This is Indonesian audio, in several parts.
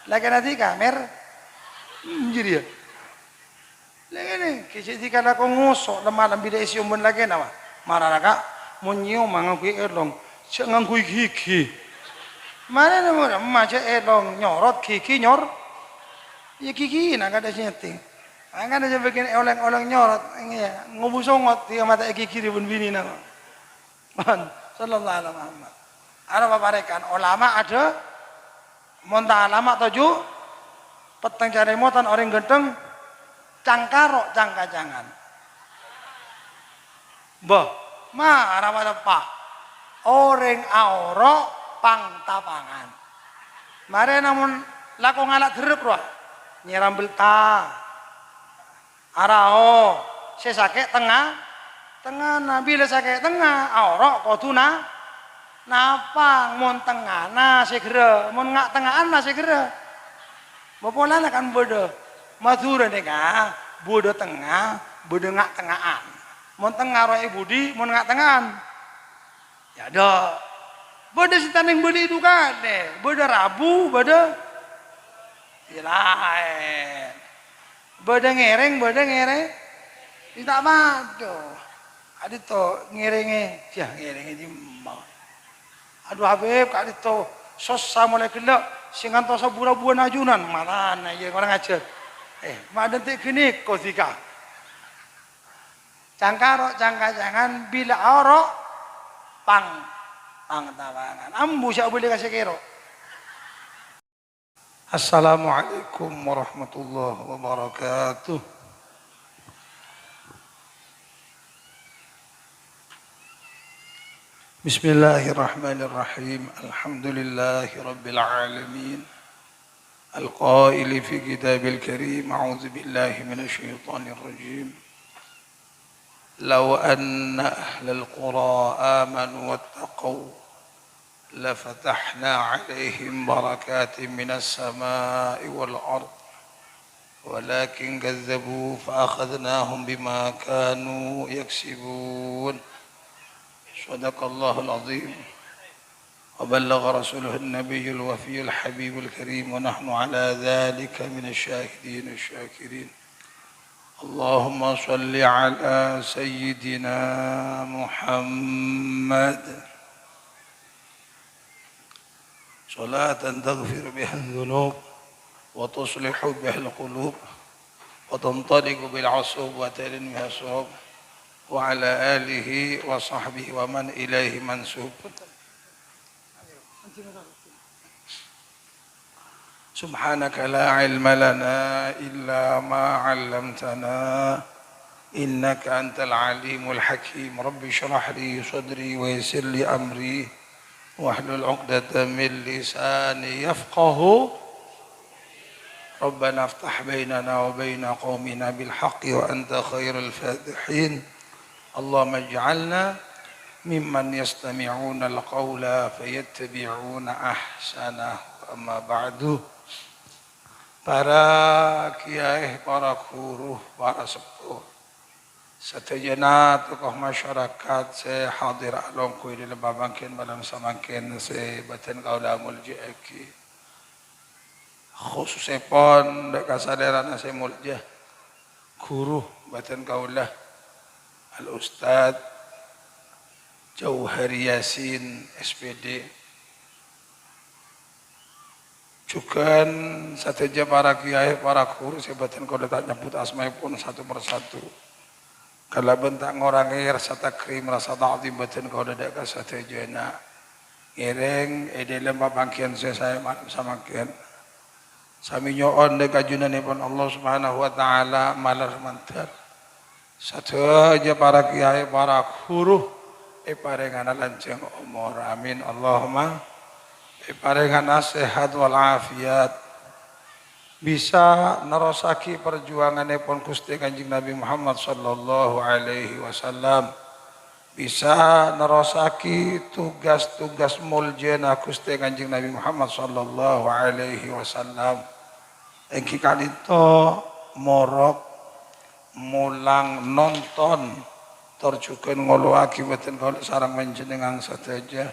Lagi nanti kamer, jadi ya. Lagi ni, kisah di kana ko ngusok lemah lembi deh siuman lagi nama. Marah naga, munyiu mangakui erlong, cengangkui gigi. Mana nama macam erlong nyorot gigi nyor, ya gigi nak ada nyeting. Angkat aja bikin oleng-oleng nyorot, ngubusongot dia mata gigi di bun bini nama. Sallallahu alaihi wasallam. Ada paparekan ulama ada, monta ulama tujuh, petang cari motan orang genteng, cangkarok cangkacangan. Bah, ma arah pada pak, orang aurok pang tapangan. Mare namun laku ngalak terus roh, nyiram belta, araho, saya sakit tengah, nabi le sakit tengah, aurok kotuna. Napang mon tengah na segera mon ngak tengahan na segera bapola na kan bodo madura nega bodo tengah bodo ngak tengahan mon tengah roe budi mon ngak tengahan ya do bodo sitaning budi itu kan deh bodo rabu bodo ilahen bodo ngereng tidak mado adito ngerenge ya ngerenge di mau. Aduh Habib kali itu sosa mulai gelap singan tosa buah najunan mana ya orang ajar madan tik gini kotika cangkarok cangkacangan bila orok pang tawangan ambu siapa boleh kasih kero. Assalamualaikum warahmatullahi wabarakatuh. بسم الله الرحمن الرحيم الحمد لله رب العالمين القائل في كتاب الكريم أعوذ بالله من الشيطان الرجيم لو أن أهل القرى آمنوا واتقوا لفتحنا عليهم بركات من السماء والأرض ولكن كذبوا فأخذناهم بما كانوا يكسبون صدق الله العظيم وبلغ رسوله النبي الوفي الحبيب الكريم ونحن على ذلك من الشاهدين الشاكرين اللهم صل على سيدنا محمد صلاة تغفر بها الذنوب وتصلح بها القلوب وتنطلق بالعصوب وتلن بها الصعوب وعلى آله وصحبه ومن إليه منسوب سبحانك لا علم لنا إلا ما علمتنا إنك أنت العليم الحكيم رب اشرح لي صدري ويسر لي أمري واحلل عقدة من لساني يفقه ربنا افتح بيننا وبين قومنا بالحق وأنت خير الفاتحين اللهم اجعلنا ممن يستمعون القول فيتبعون أحسنه أما بعد para kiai, para guru, para sepuh setejenat tokoh masyarakat se hadir along kuy di lebabangkin balam samangkin se batin kaula mulji eki khususnya pon dek kasadaran se mulja guru batin kaula Al-Ustadz Jauhari Yasin SPD juga sateja para kiai, para guru sebatan kalau tak nyebut asma'i pun satu persatu kalau bentak ngorangi rasa takrim, rasa ta'zim batin kalau tidak sateja nak ngereng dalam babangkian saya malam samakian sami nyoon dek kajunan pun Allah subhanahu wa ta'ala malar mantar satu aja para kiai, para guru, paringan lanceng umur, amin Allahumma, paringan sehat walafiat, bisa nerosaki perjuangan pun Gusti Kanjeng Nabi Muhammad sallallahu alaihi wasallam, bisa nerosaki tugas-tugas muljana Gusti Kanjeng Nabi Muhammad sallallahu alaihi wasallam, engki kalito morok mulang nonton terjukan ngolo akibatin kalau sarang menjenengan saja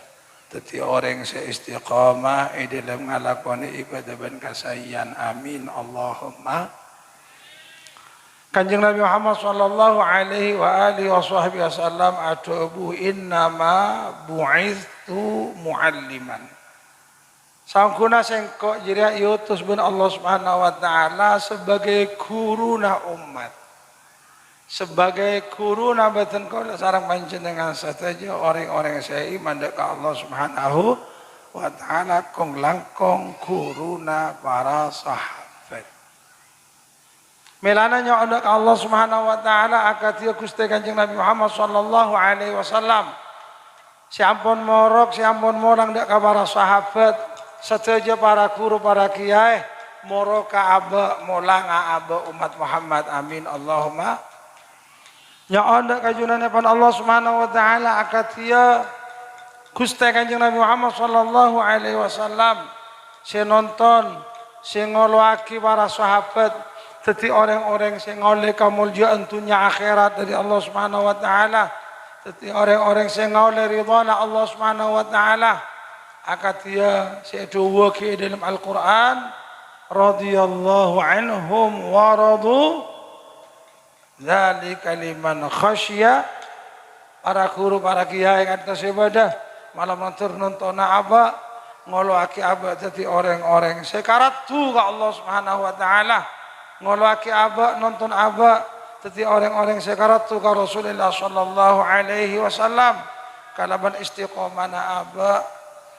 Dadi orang seistiqamah dalam ngalakoni ibadah ben kasayan. Amin Allahumma. Kanjeng Nabi Muhammad sallallahu alaihi wa alihi wasallam atubu innama bu'ithu mualliman. Sangkuna sengkok jiria yutus bin Allah Subhanahu wa taala sebagai guruna umat. Sebagai guru nabatan kau sarang panjenengan saja orang-orang saya iman dekat Allah Subhanahu wa taala kong langkong guruna para sahabat. Melananya untuk Allah Subhanahu wa taala akatia Gusti Kanjeng Nabi Muhammad sallallahu alaihi wasallam. Siampun morok, siampun molang dekat para sahabat, saja para guru, para kiai, moroka aba molanga aba umat Muhammad. Amin Allahumma. Ya onda kajunane pan Allah Subhanahu wa taala akatia Gusti Kanjeng Nabi Muhammad sallallahu alaihi wasallam se nonton se ngoloaki para sahabat dadi orang-orang sing ngoleh kemuliaan dunia akhirat dari Allah Subhanahu wa taala, dadi orang-orang sing ngoleh ridwana Allah Subhanahu wa taala. Akatia se dawuh ke dalam Al-Qur'an radhiyallahu anhum wa radu dzalika liman khasyya. Para guru, para kiai kata ibadah malam nonton aba ngoloaki aba dadi orang-orang sekarat tu ka Allah Subhanahu wa taala. Ngoloaki aba nonton aba dadi orang-orang sekarat tu ka Rasulullah sallallahu alaihi wasallam. Kalaban istiqomana aba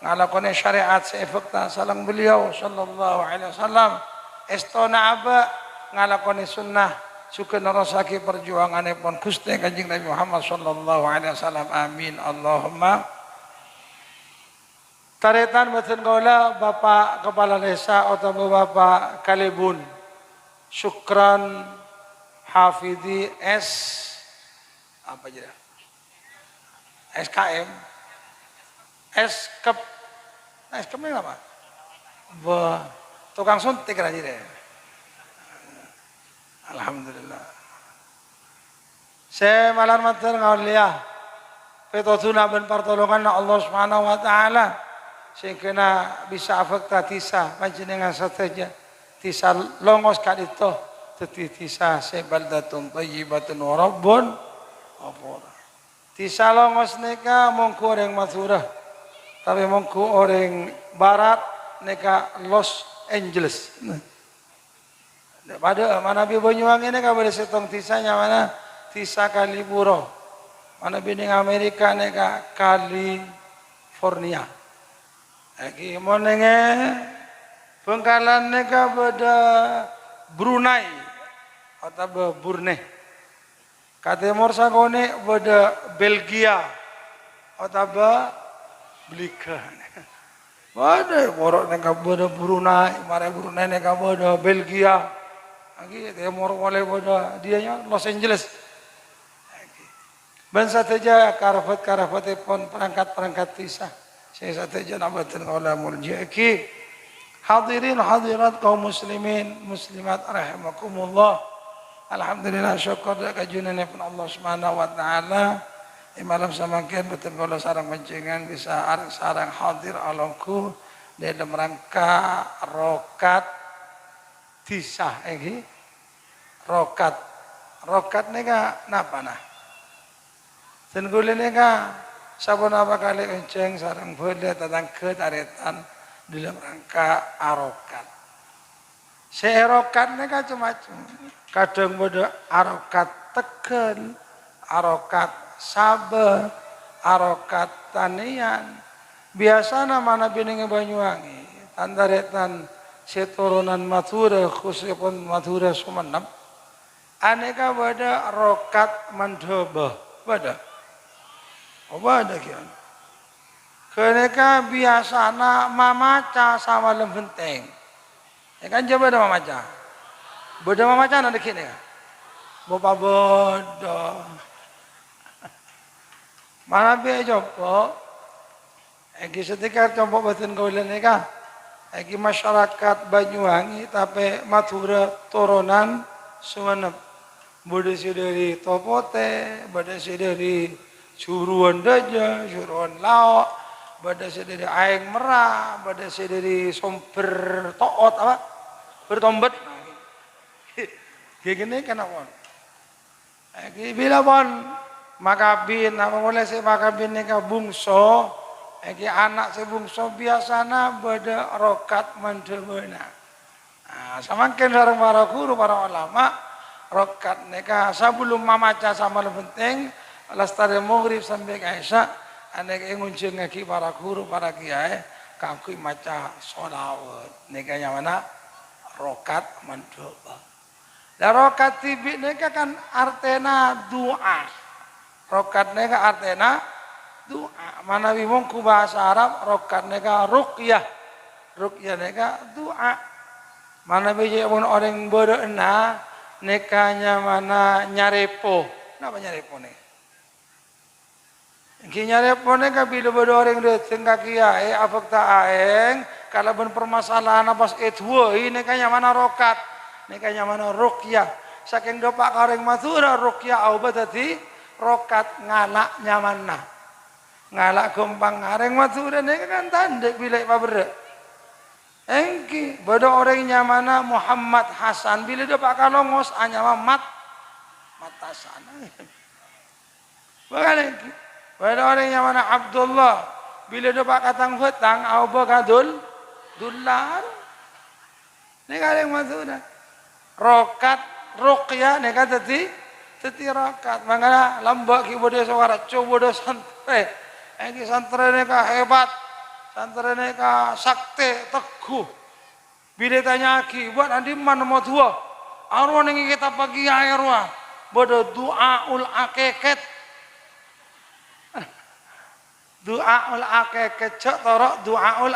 ngalakone syariat seefekta salang beliau sallallahu alaihi wasallam. Estona aba ngalakone sunnah suka narasaki perjuangannya pun Gusti Kanjeng Nabi Muhammad sallallahu alaihi wasallam. Amin Allahumma. Taretan mboten kaula Bapak Kepala Desa atau Bapak Kalibun Syukran Hafidhi S apa aja SKM SKM SKM ini apa? Tukang suntik aja deh. Alhamdulillah. Saya malam matur ngauliah petotuna ben pertolongan Allah Subhanahu wa taala sing kena bisa afekta tisa panjenengan sateja tisa longos kadito dadi tisa sebaldatun thayyibatun wa rabbun ghafur. Tisa longos neka mongko orang Madura tapi mongko orang barat neka Los Angeles. Pada mana bi Banyuwangi ini kabar setong tisanya mana tisa Kalipuro, mana bining Amerika neka California. Lagi mau nenge Bengkalan neka beda Brunei atau Brunei. Katemor sakone beda Belgia atau Belika. Bada borok neka beda Brunei, mare Brunei neka beda Belgia. Lagi temor oleh pada dianya Los Angeles. Bangsa saja karafat pun perangkat tisa. Saya saja nabatin kaula murji'aki. Hadirin hadirat kaum muslimin muslimat rahimakumullah. Alhamdulillah syukur kajunan pun Allah Subhanahu wa taala. Malam samangkeun betul kaula sareng panjenengan bisa sareng hadir alangku dalam rangka rokat tisah ini rokat nega napa nah tenggule nega sabun apa kali enceng sarang bode tentang ketaretan dalam rangka arokat seerokat nega macam-macam kadang bode arokat tekel arokat sabar arokat tanian biasa nama bining Banyuwangi tandaretan seturunan Madura khususnya pun Madura Sumenep aneka bada rokat mandhoba bada bada kian keneka biasana mamaca sama lembenteng ya kan coba ada mamaca ada kini ya bapak bodoh mana biar coba setika coba batin kaulan neka lagi masyarakat Banyuwangi tapi Madura turunan Sumenep bade dari Topote bade dari Juruan Daja Juruan Laok Bada sediri aing merah, bada sediri somber toot apa? Bertombet. Gini kenapa? Bila pun makabin, apa boleh si makabin ni ka bungso, anak si bungso biasana bada rokat mendebena. Semakin sareng para guru, para ulama, rokat neka sebelum mamaca sama penting, lestari maghrib sampai kaisa. Anek ngunjung ngaki para guru, para kiai, kangkui maca sholawat. Nekanya mana? Rokat mandoba. Dan rokat tibik neka kan artena doa. Rokat neka artena doa. Mana bimong ku bahasa Arab, rokat neka ruqyah. Ruqyah neka doa. Mana bijak pun orang berena, nekanya mana nyarepo. Kenapa nyarepo nih? Kinyare pone ka bila bodo orang dateng ka kiai afak ta aeng kalau ben permasalahan pas etwo ini kanya mana rokat ini kanya mana ruqyah saking dopak kareng matura ruqyah au batati rokat ngalak nyamanna ngalak gampang kareng matura ini kan tandek bila pabere engki bodo orang nyamana Muhammad Hasan bila dopak kalongos anyama mat Hasan bakal engki pada orang yang mana Abdullah bila dia pak katang hutang au bakadul dullar ni kaleng masuk dah rokat ruqyah ni kata teti rokat mangala lambak ki bodo suara coba bodo santre ki santre ni ka hebat santre ni ka sakti teguh bila tanya ki buat andi mana mau tua arwah ni kita pagi air wah bodo doaul akeket doaul akeket cak torok doaul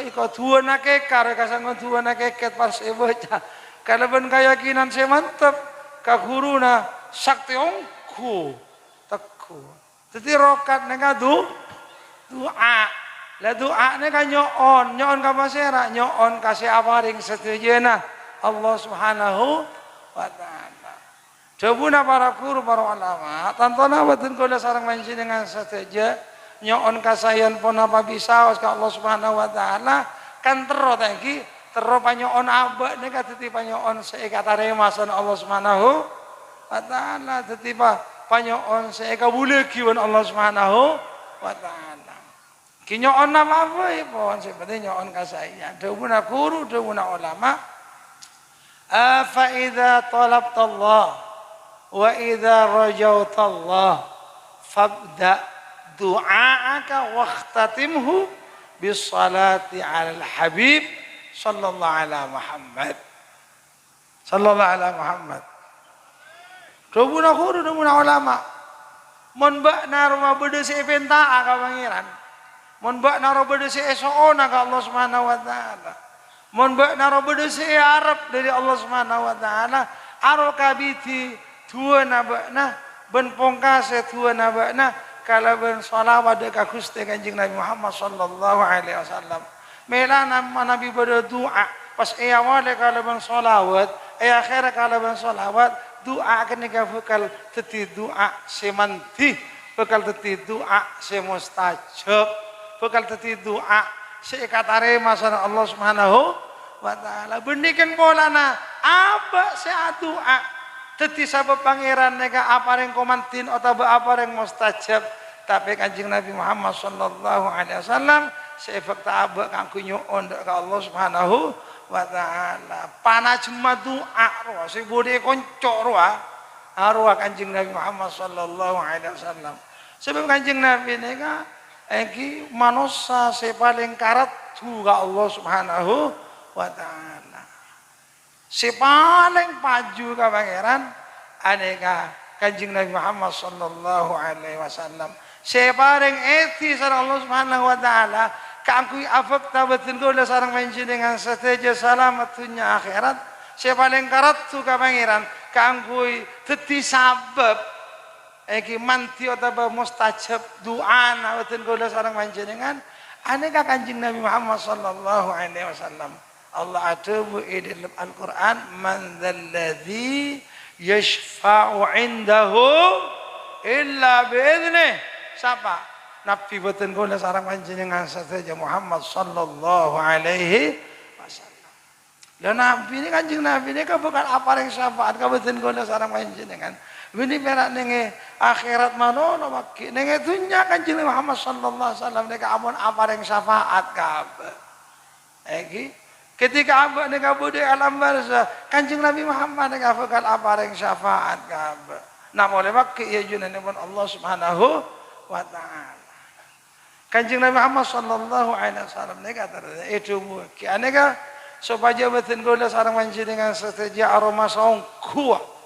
kau tua nake kare kasang tua nake ket pas baca kalau ben keyakinan saya mantap ka guru na sakti ongku teku jadi rokat nega doa lah doa nega nyoon ka masera nyoon kasih aparing setujena Allah Subhanahu wa ta'ala. Jabuna para guru, para ulama, tantona batin kula sarang menci dengan sateja nyoon kasayan pun apa bisa ka Allah Subhanahu wa taala kan tero tangki tero panyoon aba nika titi panyoon seekatare masan Allah Subhanahu wa taala titi panyoon seeka buleki wan Allah Subhanahu wa taala. Kinyoon nama apa pon seperti nyoon kasayan. Jabuna guru, jabuna ulama. Fa idza talabta Allah wa idza rajauta Allah fabda du'aaka waqtatimhu bis salati 'alal habib sallallahu ala Muhammad sallallahu ala Muhammad. Dobuna guru dobuna ulama mun ba narwa bede se penta ka pangeran mun ba naro bede se esoona ka Allah Subhanahu wa taala mun ba naro bede se arab dari Allah Subhanahu wa taala aro kabiti tua nabakna ben pongkase tua nabakna kalau ben salawat dekat Gusti Kanjeng Nabi Muhammad sallallahu alaihi wasallam melana Nabi berdoa pas awal kalau ben salawat akhir kalau ben salawat doa kenika bakal teti doa semanti bakal teti doa semustajab bakal teti doa seikatare masana Allah Subhanahu wa taala bendikan bolana apa se doa teti sabab pangeran neka apareng komantin atau apareng mustajab tapi Kanjeng Nabi Muhammad sallallahu alaihi wasallam seefek ta'aba kanggo nyoon ka Allah Subhanahu wa taala panajma doa roa si bode konco roa arwah Kanjeng Nabi Muhammad sallallahu alaihi wasallam sebab Kanjeng Nabi neka iki manusia se paling karat ka Allah Subhanahu wa taala si paling paju ka pangeran aneka Kanjeng Nabi Muhammad sallallahu alaihi wasallam si paling eti sareng Allah Subhanahu wa taala kangkui afak tabatin kula sareng menci dengan seteja selamat dunia akhirat si paling karat ka pangeran kangkui teti sabab iki manti atau mustajab doa nawatin kula sareng menci dengan aneka Kanjeng Nabi Muhammad sallallahu alaihi wasallam Allah atubu dalam Al-Quran man dzalladzi yashfa'u indahu illa bi'idnih siapa? Nabi boten kula sareng panjenengan sedaya Muhammad sallallahu alaihi wasallam. Lah Nabi ini Kanjeng Nabi ini bukan apa yang syafaat kaboten kula sareng panjenengan. Ini perak ning akhirat manono maki ning dunya Kanjeng Muhammad sallallahu alaihi wasallam nek amun apa yang syafaat kabeh. Iki ketika abah nek budhe alam barzah Kanjeng Nabi Muhammad nek bakal apa yang syafaat kabeh. Nah boleh maki ya junanipun Allah Subhanahu wa taala. Kanjeng Nabi Muhammad sallallahu alaihi wasallam nek kata itu ki aneka supaya boten kula sareng panjenengan seteja aroma saung kuat.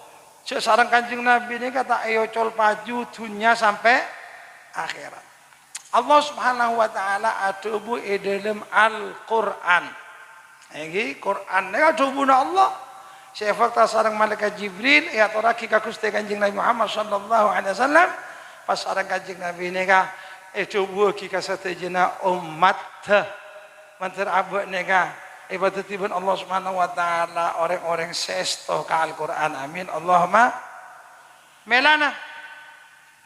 Sareng Kanjeng Nabi ini kata ayo col paju dunia sampai akhirat. Allah Subhanahu wa taala atubu dalam Al-Qur'an. Iki Qur'an nek adubuna Allah. Saya fakta sareng malaikat Jibril ya toraki ka Gusti Kanjeng Nabi Muhammad sallallahu alaihi wasallam pas sareng Kanjeng Nabi ini ka atubu ki ka satejana umat mantar abad neka ibadatipun Allah Subhanahu wa taala orang-orang sesto ka Al-Qur'an amin Allahumma melana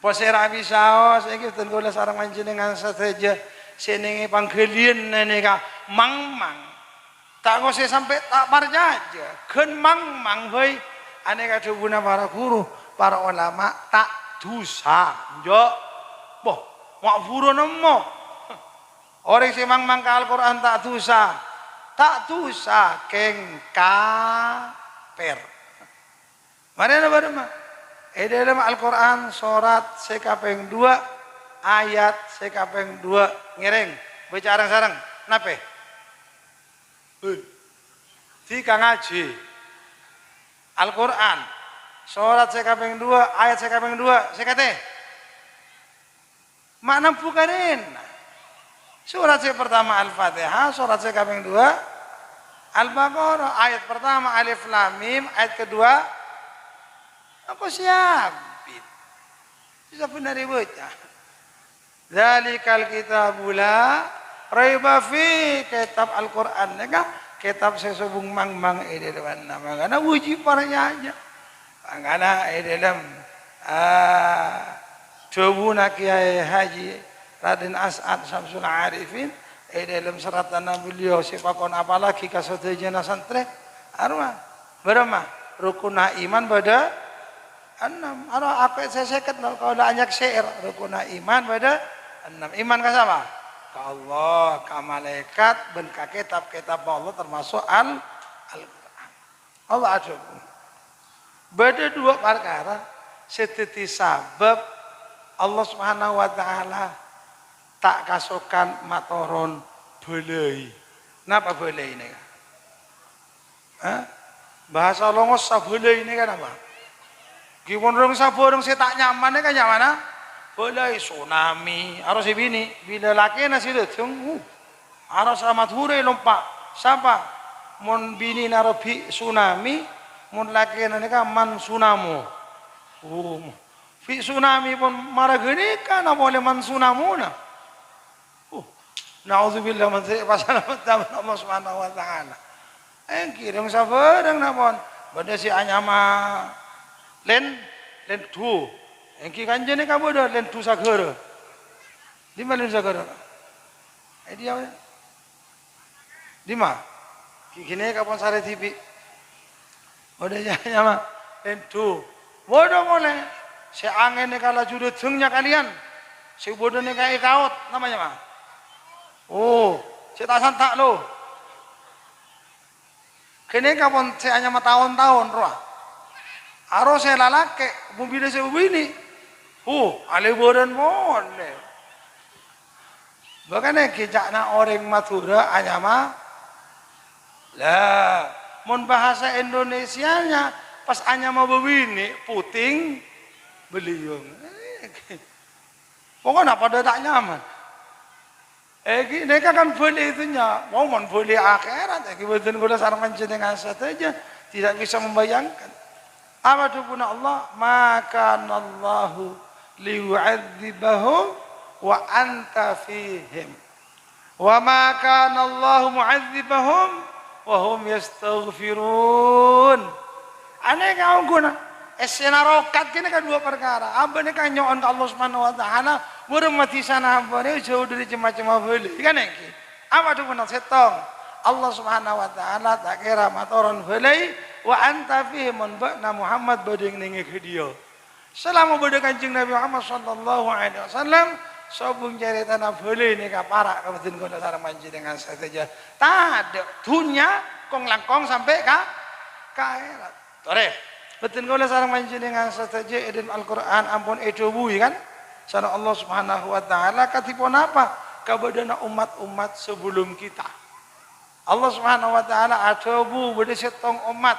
posera bisa saiki tenggola sareng panjenengan sateja senenge panggelian neka mang-mang tak ngose sampai tak parjaja gen mang-mang heuy aneka dubuna para guru para ulama tak dosa njo boh makfurun nemo orang si mang-mang ka Al-Qur'an tak dosa keng kafir. Mana baru mah? Dalam Al-Qur'an surat sekapeng 2 ayat sekapeng 2 ngiring baca sareng nape? Tika ngaji Al-Qur'an surat sekapeng 2 ayat sekapeng 2 sekate makna pukarin. Surat yang pertama Al-Fatihah, surat yang kaping 2 Al-Baqarah, ayat pertama Alif Lam Mim, ayat kedua aku siapin. Bisa benar baca. Dzalikal kitabul la raiba fi kitab Al-Qur'an nega kitab sesubung mang-mang dalam nama kana uji paranya aja. Angana dalam Dawuna Kiai Haji Raden As'ad Samsul Arifin dalam seratan beliau sipakon apalagi kasodejana santri arwah berapa rukuna iman pada 6 arwah apa saya seket kalau banyak syair rukuna iman pada 6 iman ke siapa? Ke Allah, ke malaikat dan ke kitab-kitab Allah termasuk Al-Qur'an. Allah ajab beda 2 perkara setiti sabab Allah Subhanahu wa taala tak kasukan matoron belai. Napa belai ini? Bahasa longos sabelai ini kan apa? Gimon rong saborong saya tak nyaman ini kan nyaman belai tsunami. Harus bini bila laki nasi datang, harus amat hure lompat. Siapa? Mon bini narobi tsunami, mon laki nani kan man tsunamo. Fi tsunami pun marah gini kan boleh man tsunamuna. Nauzubillah min dzalik pasal Allah Subhanahu wa taala. Kirim sabareng napon. Bade si anyama len tu. Engki kanjene ka bodo len tu sagara. Di mana len sagara? Dia di mana? Kini kapon sare TV. Bade si anyama len tu. Bodo boleh. Si angin ni kala judut sungnya kalian. Si bodo ni kayak kaut namanya mah. Oh, saya tak santak lo. Kini kapon saya hanya tahun-tahun roh. Aro saya lalake, mobil saya begini. Ale bodan boleh. Bagaimana kejakna orang Madura hanya mah. Lah, mon bahasa Indonesianya pas hanya mau begini, puting beliung. Pokoknya pada tak nyaman. Mereka kan boleh itunya, mau boleh akhirat. Kebetulan gula sarang panjenengan saja tidak bisa membayangkan. Apa tu pun Allah, maka Allahu liyu'adzibahum wa anta fihim. Wa maka Allahu mu'adzibahum wa hum yastaghfirun. Aneh kau guna. Esena rokat kini kan 2 perkara. Apa ni kan nyon Allah Subhanahu wa taala Burung mati sana bore jauh dari cema-cema beli kan iki. Apa tu benar setong. Allah Subhanahu wa taala tak kira matoron beli wa anta fi man ba'na Muhammad bading ningi ke dia. Selama bade Kanjeng Nabi Muhammad sallallahu alaihi wasallam sobung jari tanah beli ni ka parak kabutin kono sareng panjenengan saja. Tak ada dunia kong langkong sampai ka akhirat. Tore. Betul kono sareng panjenengan saja edin Al-Qur'an ampun edobui kan. Sana Allah Subhanahu wa taala katipun apa? Kabadana umat-umat sebelum kita. Allah Subhanahu wa taala adobu bade setong umat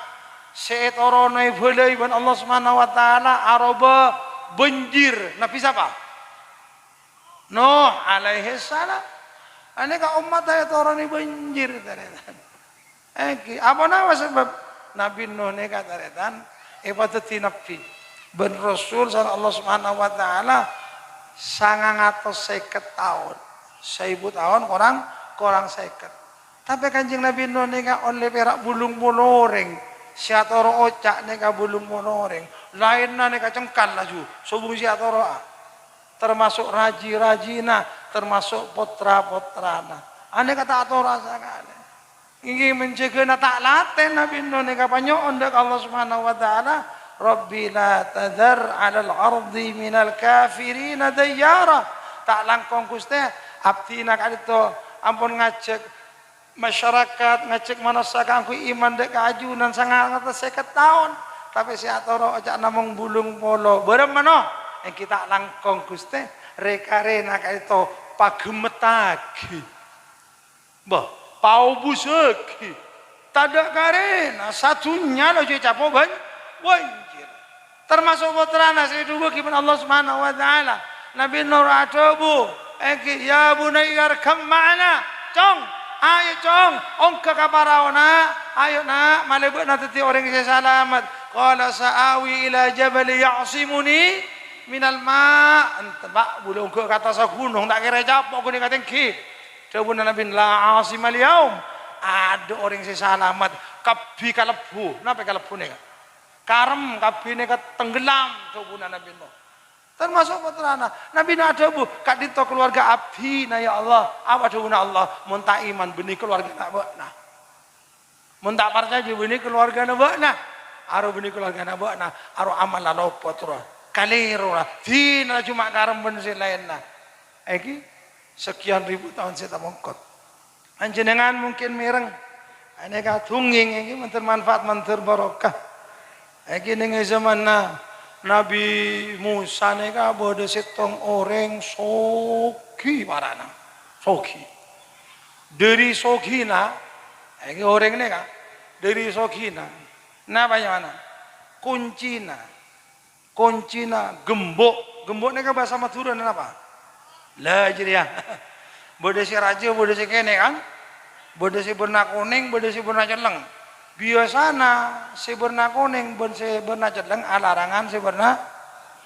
seetoronai beuleuy ban Allah Subhanahu wa taala aroba banjir. Nabi siapa? Nuh alaihi salam. Aneka umat aya toroni banjir taretan. Apa nama sebab Nabi Nuh ne kataretan ibadati nabi. Ben Rasul sallallahu Allah Subhanahu wa taala 950 tahun. 1000 tahun kurang 50. Tapi Kanjeng Nabi Nuh nika oleh perak bulung moloreng. Siatoro ocak nika bulung moloreng. Lainna nika cengkal laju. Subung siatoro termasuk raji-rajina, termasuk putra-putrana. Ane kata atau rasa kali. Ingin mencegah tak laten Nabi Nuh nika panyoon dek Allah Subhanahu wa taala. Rabbi la tadhar 'alal ardi minal kafirina dayyara. Tak langkong Gusti abdi nak adito ampun ngajak masyarakat ngajak manusia kanggo iman dek keajunan 950 tahun. Tapi si atoro ojak namung bulung polo. Bareng mano kita langkong Gusti rekarena kaito pagemetagi. Bah, pau buseki. Tadak karena satunya lo capo banjir. Termasuk putrana sedugo kiban Allah Subhanahu wa taala. Nabi Nuh adobu, ya bunayya arkam ma'ana. Cong, ayo cong, ongka kaparaona, ayo nak malebut natati orang yang selamat. Qala sa'awi ila jabal ya'simuni minal ma'. Entebak bulung ke kata sa gunung tak kira capok guni katengki. Dawuh Nabi la asimal yaum. Ada orang yang selamat kabi kalebu. Napa kalebu nih? Karem kabine tenggelam dawuhna Nabi Nuh. Termasuk putrana. Nabi Nuh adabu kak dito keluarga abdi na ya Allah. Apa dawuhna Allah? Mun tak iman benih keluarga nak bakna. Mun tak percaya benih keluarga nak bakna. Aro benih keluarga nak bakna. Aro amal lopo terus. Kaliru lah. Dina cuma karem ben lainna. Iki sekian ribu tahun saya mongkot. Panjenengan mungkin mireng. Aneka tunging iki menter manfaat menter barokah. Iki ning zaman Nabi Musa nika bode setong orang sogi marana. Sogi. Dari sogina, iki orang nika dari sogina. Napa mana? Kuncina. Kuncina gembok. Gembok nika bahasa Madura napa? Lah jadi ya. Bode si raja, bode si kene kan? Bode si berna kuning, bode si berna celeng. Biasana si berna kuning, ben si berna celeng, alarangan si berna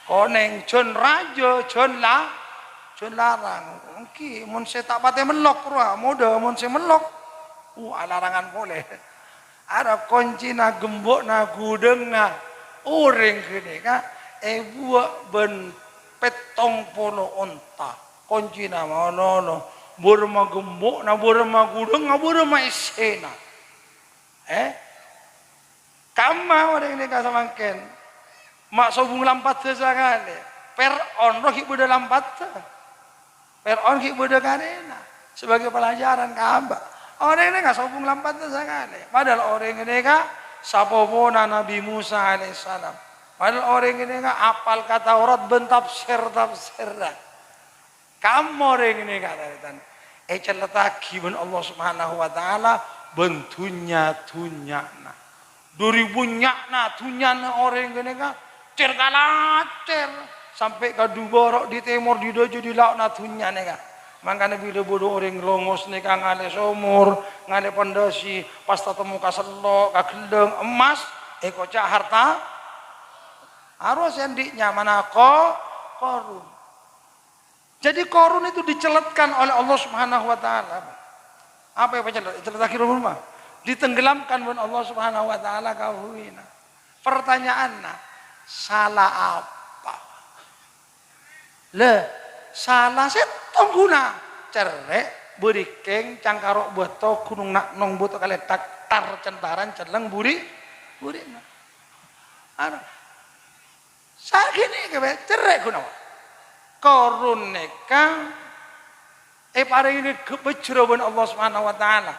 kuning. Jon raja, jon larang. Ki, mun si tak pate melok ruah, muda mun si melok. Alarangan boleh. Ada kuncina gembok na gudeng na uring gini ka. Buat ben petong polo onta. Kuncina mana burma gembok na burma gudeng na burma isena. Kama orang ini kasamangken mak sobung lampat sesakale peron roh budak lampat peron budak karena sebagai pelajaran kamba orang ini nggak sobung lampat sesakale padahal orang ini nggak sapopona Nabi Musa alaihissalam padahal orang ini nggak apal kata Taurat bentafsir kamu orang ini kata celetaki ben Allah Subhanahu wa taala bentunya tunyana 2000 nyakna tunyana orang gini kan cerkalacer sampai ke duborok di timur di dojo di laut na tunyana kan makanya bila bodoh orang longos nih kan ngale somur ngale pondasi pas ketemu kaselok kageleng emas kocak harta harus endiknya mana korun jadi korun itu diceletkan oleh Allah Subhanahu wa taala. Apa yang celet akhir rumah? Ditenggelamkan oleh Allah Subhanahu wa taala kauhina. Pertanyaannya, salah apa? Le, salah setong guna cerek berikeng cangkarok beto gunung nak nong beto kaletak tar centaran celeng buri ano sakini kebe cerek guna korun neka paring ini kebejroban Allah Subhanahu wa taala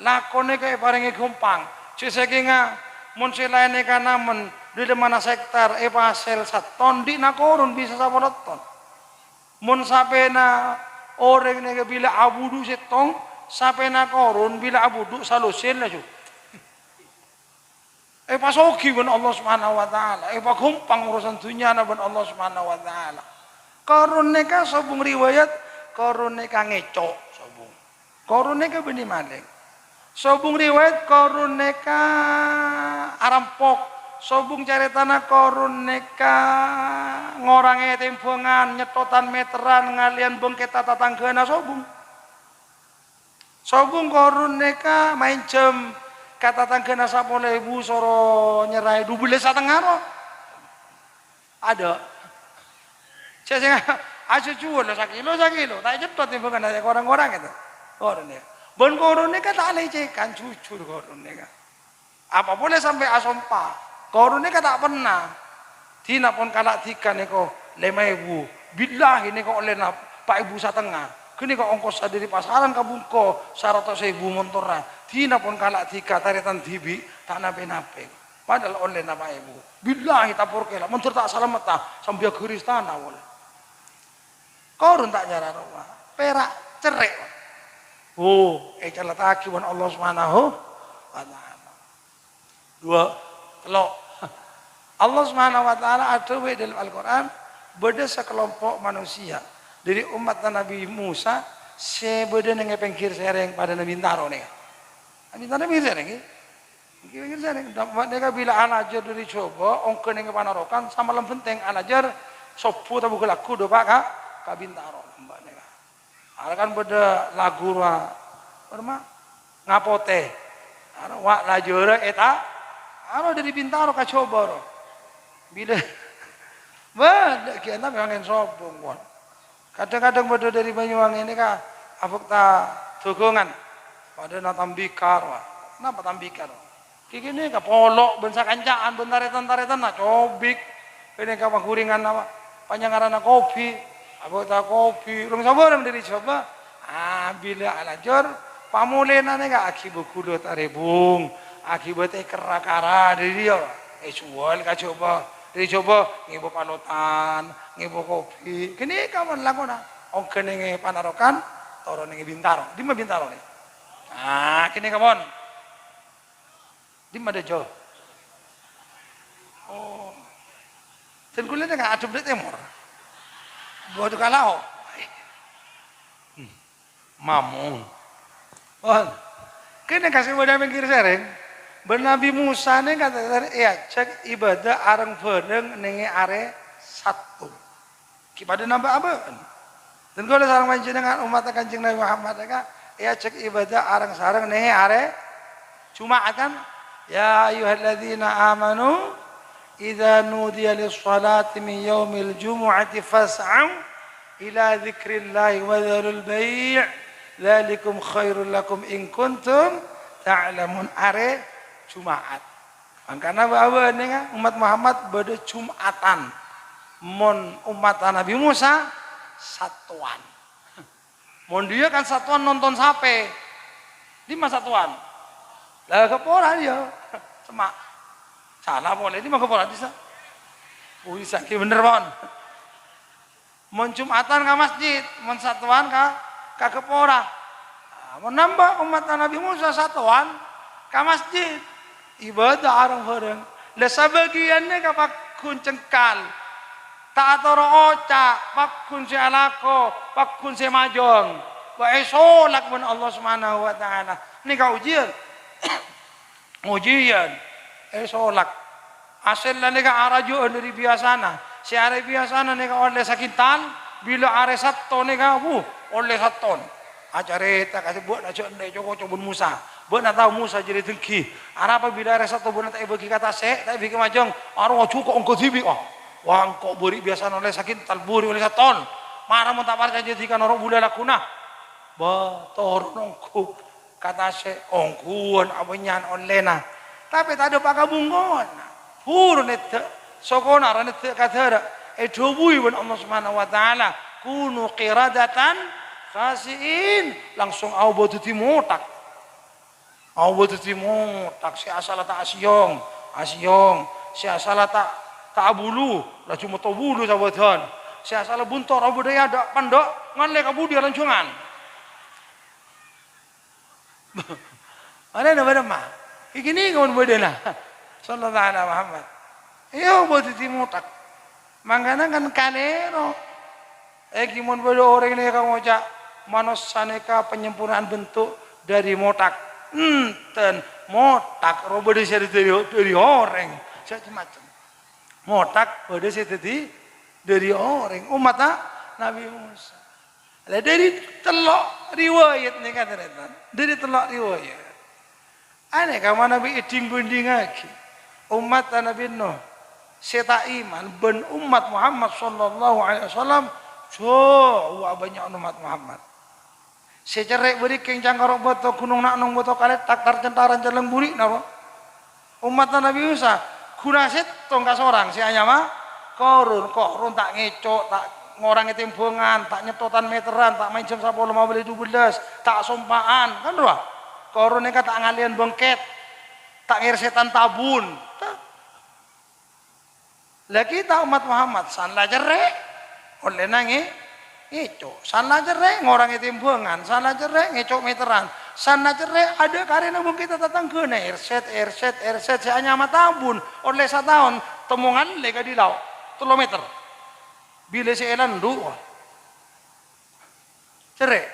lakone ke paring gampang cesekinga mun silaene kana men di mana sektar pasel saton di nakorun bisa sapoton mun sapena orang nega bila abudu setong sapena korun bila abudu salusin lah pasogi ben Allah Subhanahu wa taala pa gampang urusan dunia na ben Allah Subhanahu wa taala korun nega sobung riwayat korun nega ngecok sobung korun nega beni maling sobung riwayat korun nega arampok sobung caritana korun neka ngorange tempongan nyetotan meteran ngalian bengketa tatanggana sobung korun neka main jam kata tanggana sapole ibu soro nyerai 12 setengah roh ada saya aja jual sakilo tak cetot tempongan ada orang-orang itu korun neka bon korun neka tak lecehkan jujur korun neka apa boleh sampai asompa korunnya tak pernah tina pun kalak tiga neko 5.000 billahi neko oleh pak ibu setengah kini kok ongkos dari pasaran kabungko 100.000 montornya tina pun kalak tiga taritan tibi tak nape padahal oleh pak ibu billahi tak porkela montor tak selamat tak sambil keris tanah boleh korun tak jara roh perak cerek celat akibat Allah Subhanahu wa taala dua telok Allah Subhanahu wa taala ada dalam Al-Qur'an beda sekelompok manusia dari umat Nabi Musa sebeda nang pengkir sereng pada Nabi Taro nih. Nabi Taro pinggir sereng iki. Pinggir sereng mereka bila anajar dari coba ongke ning panarokan sama lem penting anajar sopu tabu laku do Pak ka Bintaro mbak nega. Kan beda lagu wa perma ngapote. Wa lajure eta dari Bintaro ka coba ro. Bila beda kiana pengen sobong kon kadang-kadang beda dari Banyuwangi ini kah apok ta dogongan pada natambikar kenapa tambikar kini ka polok bensa kancaan bentaretan na cobik ini ka pangguringan apa panyangarana kopi apok ta kopi rong sabar dari coba bila alajur pamulena ne ka aki bukudo tarebung akibat kerakara dari dia suwal ka coba dari coba ngibo panutan, ngibo kopi. Kini kawan lakona. Ongke nenge panarokan, toro nenge Bintaro. Di mana Bintaro nih? Kini kawan. Di mana jo? Oh. Dan kuliah nggak ada berat emor. Buat kalau. Mamung. Oh. Kini kasih wadah pinggir sereng. Nabi Musa ini kata cek ibadah areng bareng nenge are satu. Kipada nambah apa? Dan kalau sarang panjenengan umat Kanjeng Nabi Muhammad cek ibadah areng sareng nenge are Jumat kan? Ya ayyuhalladzina amanu idza nudiya lis-salati min yaumil jumu'ati fas'au ila dzikrillahi wa dzarul bai' dzalikum khairul lakum in kuntum ta'lamun are Jumat. Karena bahwa umat Muhammad beda Jumatan. Mon umat Nabi Musa satuan. Mon dia kan satuan nonton sape. Di mana satuan? Lah kepora dia. Semak. Salah boleh di mana kepora bisa? Bisa ki bener mon. Mon Jumatan ke masjid, mon satuan ka kepora. Menambah umat Nabi Musa satuan ke masjid. Ibadah arang bareng. Lah sabagiannya kapak kun cengkal. Tak atoro oca, pak kun si alako, pak kun si majong. Wa solak mun Allah Subhanahu wa taala. Ini kau ujian. Ujian. Solak. Asal lah nega arajo dari biasana. Si are biasana nega oleh sakintal, bila are satu nega oleh saton. Acareta kasih buat aja ndek coba Musa. Buat tahu Musa jadi dengki. Arapa bila are satu buat tak bagi kata tak bagi majong. Arwah cukup engkau tibi. Wah engkau beri biasa oleh sakintal buri oleh saton. marah mau tak parca jadikan orang bule lakuna. Bator nongku kata se ongkuan abanyan onlena. Tapi tak ada pakabungon. Purun itu sokona ran itu kata dubui pun Allah Subhanahu wa taala kunu qiradatan khasiin langsung au botu timotak. Au botu timotak si asala tak asyong, si asala tak abulu, lah cuma tabulu sabadan. Si asala buntor au budaya ada pandok nganle kabudi lancongan. Ada nama mah. Ikini kawan bodena. Sallallahu alaihi Muhammad. Iyo botu timotak. Mangana kan kalero. Gimana bodo orang ini kamu ngocak manosaneka penyempurnaan bentuk dari motak. Enten motak robo desa dari orang. Macam-macam. Motak bodo desa dari orang. Umat Nabi Musa. Lah dari telok riwayat nih kata dari telok riwayat. Aneh kamu Nabi iding bunding lagi. Umat Nabi Nuh. Seta iman ben umat Muhammad sallallahu alaihi wasallam jauh banyak umat Muhammad. Secerek beri kencang karok boto gunung nak nong boto kalet taktar centaran celeng buri napa. Umat Nabi Musa gunaset tongkas orang si anyama korun tak ngecok tak ngorangi timbungan tak nyetotan meteran tak main jam 10 15 12 tak sompaan kan roh. Korun nek tak ngalian bengket tak ngirsetan tabun. Lah kita umat Muhammad sanlah jerek oleh nangi ngecok sanlah jerek ngorangi timbungan sanlah jerek ngecok meteran sanlah jerek ada karena mungkin kita datang ke erset si anyama tabun oleh 1 tahun temungan lega di laut 3 meter bila si elan dua jerek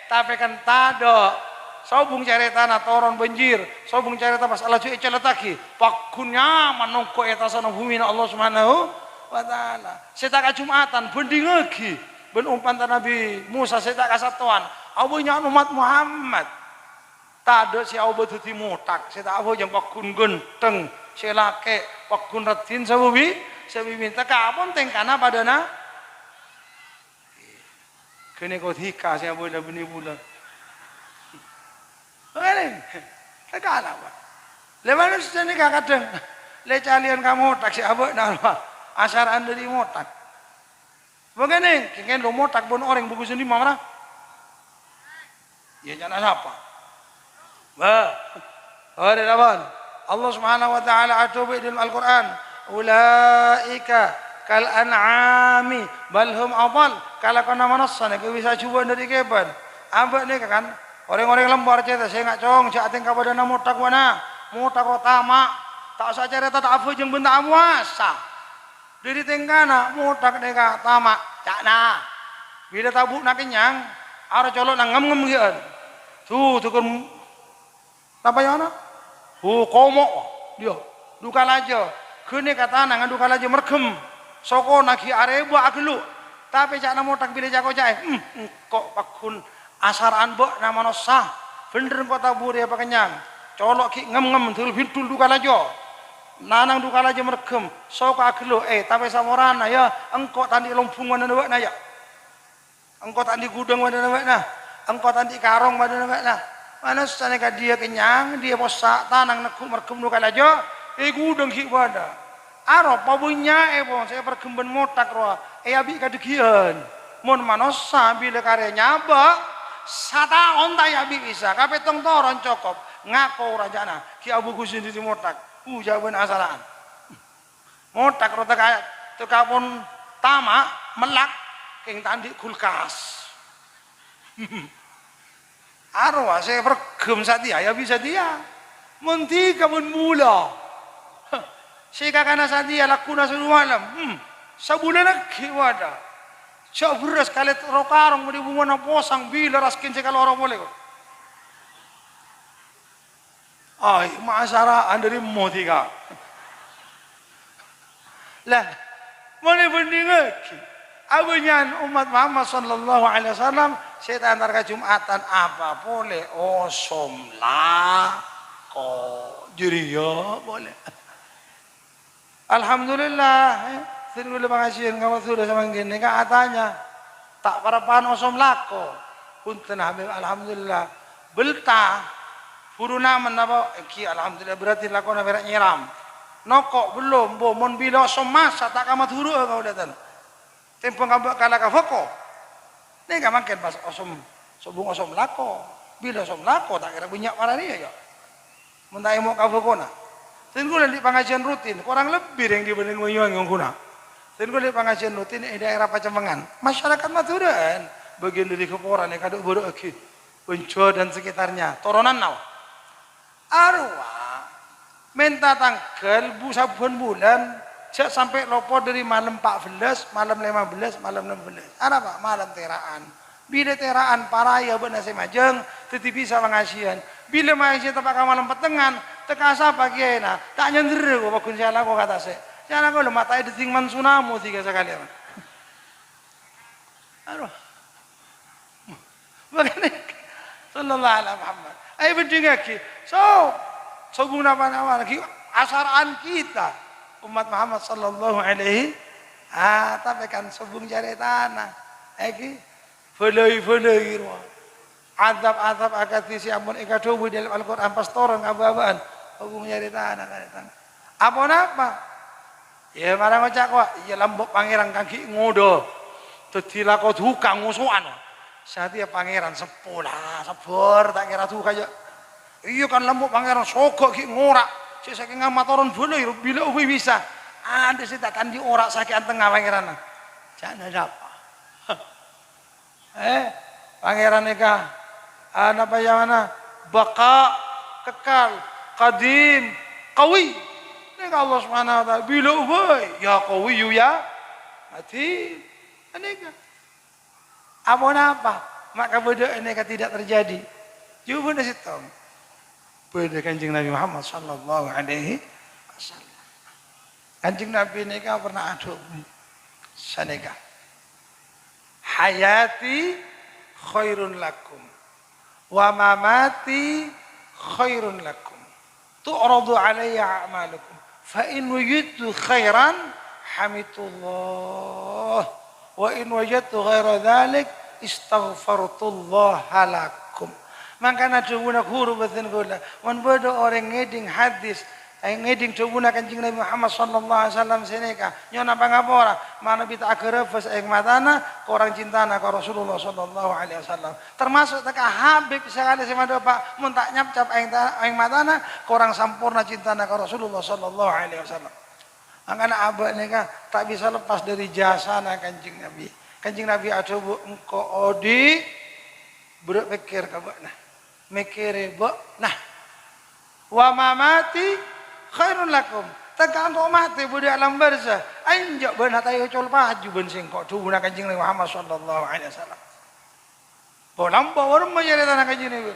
tapi kan tado sobung cari tanah toron banjir sobung cari tanah masalah cuy celetaki pakunnya manongko etasan bumi Allah Subhanahu wa taala setaka Jumatan bending lagi ben umpan Nabi Musa setaka satuan abunya umat Muhammad tado si abu tuti mutak setaka abu yang pakun genteng selake pakun ratin sabubi minta kapon tengkana padana kene kau hika si abu dah benih bulan. Bagaimana? Tak apa. Lepas itu sini kadang le calian kamu tak si abah nama asaran dari motak. Bagaimana? Kengken lo motak pun orang buku sendiri mana? Ya jangan apa. Ada apa? Allah Subhanahu wa taala atubi dalam Al-Qur'an, ulaika kal an'ami bal hum adall. Kalau kau nama nasana kau bisa cuba dari keban. Abah ni kan orang-orang lembar cerita saya nggak cong cak tingkah pada nama motak mana motak rotama tak usah cerita tak apa jeng benda amuasa dari tingkana motak deka tamak cak na bila tabuk nak kenyang ada colok nang ngem gitu tuh kan apa ya na komok dia duka lajo kene kata nang duka lajo merkem soko naki arebu aglu tapi cak na motak bila jago cak kok pakun asaraan bok nama nosah bener kota buri apa kenyang colok ki ngem tul bintul duka lajo nanang duka lajo merkem sok aglo tapi samorana ya engkau tandi lompungan dan na ya engkau tandi gudang pada na engkau tandi karong pada na mana sana dia kenyang dia posak tanang nekuk merkem duka lajo gudang ki pada aro pabunya bong saya perkemban motak roh abi kadegian mon manosa bila karyanya ba 1 tahun tak ya bisa kape tong toron cokop ngako rajana ki abu kusin di motak jawaban asalan motak rota kaya tu kapon tama melak keng tandi kulkas arwah saya pergem satia ya bisa dia menti kamun mula saya kakana satia lakuna seluruh malam sebulan lagi wadah cak beras kalet rokarong mau dibuang na posang bila raskin sekali orang boleh kok. Ay masyarakat dari motika. Lah mana banding lagi? Abunyan umat Muhammad sallallahu alaihi wasallam saya antar ke Jumatan apa boleh somla kok jadi ya boleh. Alhamdulillah Sen gula pangasian kamu sudah sama gini katanya tak para pan osom lako. Punten habib alhamdulillah. Belta furuna menapa ki alhamdulillah berarti lakona berak nyiram. Nokok belum mon bila osom masa tak kamat huru kau datang. Tempong kabak kala ka foko. Nih ka makin pas osom sobung osom lako. Bila osom lako tak kira bunyak marani ya. Mun tak emo ka foko na. Sen gula di pengajian rutin, kurang lebih yang dibanding ngoyong yang kuna. Sen gula di pengajian rutin di daerah Pacemengan. Masyarakat Maturan bagian dari keporan yang kaduk buruk lagi. Unco dan sekitarnya, toronan nawa. Arwah minta tanggal sabuan bulan cek sampai lopo dari malam 14, malam 15, malam 16. Ada pak malam teraan. Bila teraan paraya benar saya majeng, tetapi bisa mengasihan. Bila masih tempat malam petengan, tekasa pagi na, tak nyender ko bakun siya ko kata saya. Siya ko lumatay deting man sunamu tiga sekali. Aduh. Bagaimana? Sallallahu alaihi Muhammad. Ay bendinga ki. So guna pa naman ki asaraan kita umat Muhammad sallallahu alaihi tapi kan subung jari tanah. Eki fulai ruah. Adab akati si amun ikadobu dalam Al-Quran pastoran abaan hubung nyari tanah kan. Apa? Ya marang ngocak kok, ya lambok pangeran kaki ngodo. Dadi lakon hukang musuhan. Saat ya pangeran sepula, sabur tak kira tuh kayak. Iya kan lambok pangeran sogok ki ngorak. Sik saking ngamatoron fulai bila ubi bisa. Ada sih tak kandi orak saking tengah pangeran. Jangan ada apa. Pangeran eka apa yang mana baka kekal kadim kawi ini Allah Subhanahu wa taala bila ubai ya kawi ya mati aneka apa maka beda aneka tidak terjadi jauh dari situ beda kanjeng Nabi Muhammad sallallahu alaihi wasallam kanjeng Nabi neka pernah aduk saneka hayati khairun lakum wa mamati khairun lakum tu'radu alayya a'malukum fa in wajadtu khairan hamidullah wa in wajadtu ghaira dhalik istaghfartullah lakum maka naduna guru batin gula wan bodo orang ngeding hadis ngeding cubuna kanjeng Nabi Muhammad sallallahu alaihi wasallam seneka nyona pangapora mana bita akrefes ing matana korang cintana ka Rasulullah sallallahu alaihi wasallam termasuk teka habib sekali sama Pak mun tak nyap-cap ing matana korang sampurna cintana ka Rasulullah sallallahu alaihi wasallam angkana abah neka tak bisa lepas dari jasana kanjeng Nabi acoba engko odi berpikir ka nah mikire nah wa mamati khairun lakum tegang kok mati budak alam barzah anjak benar tayo col paju ben singkok duna kanjeng Nabi Muhammad sallallahu alaihi wasallam bolam bawar menjadi tanah kanjeng Nabi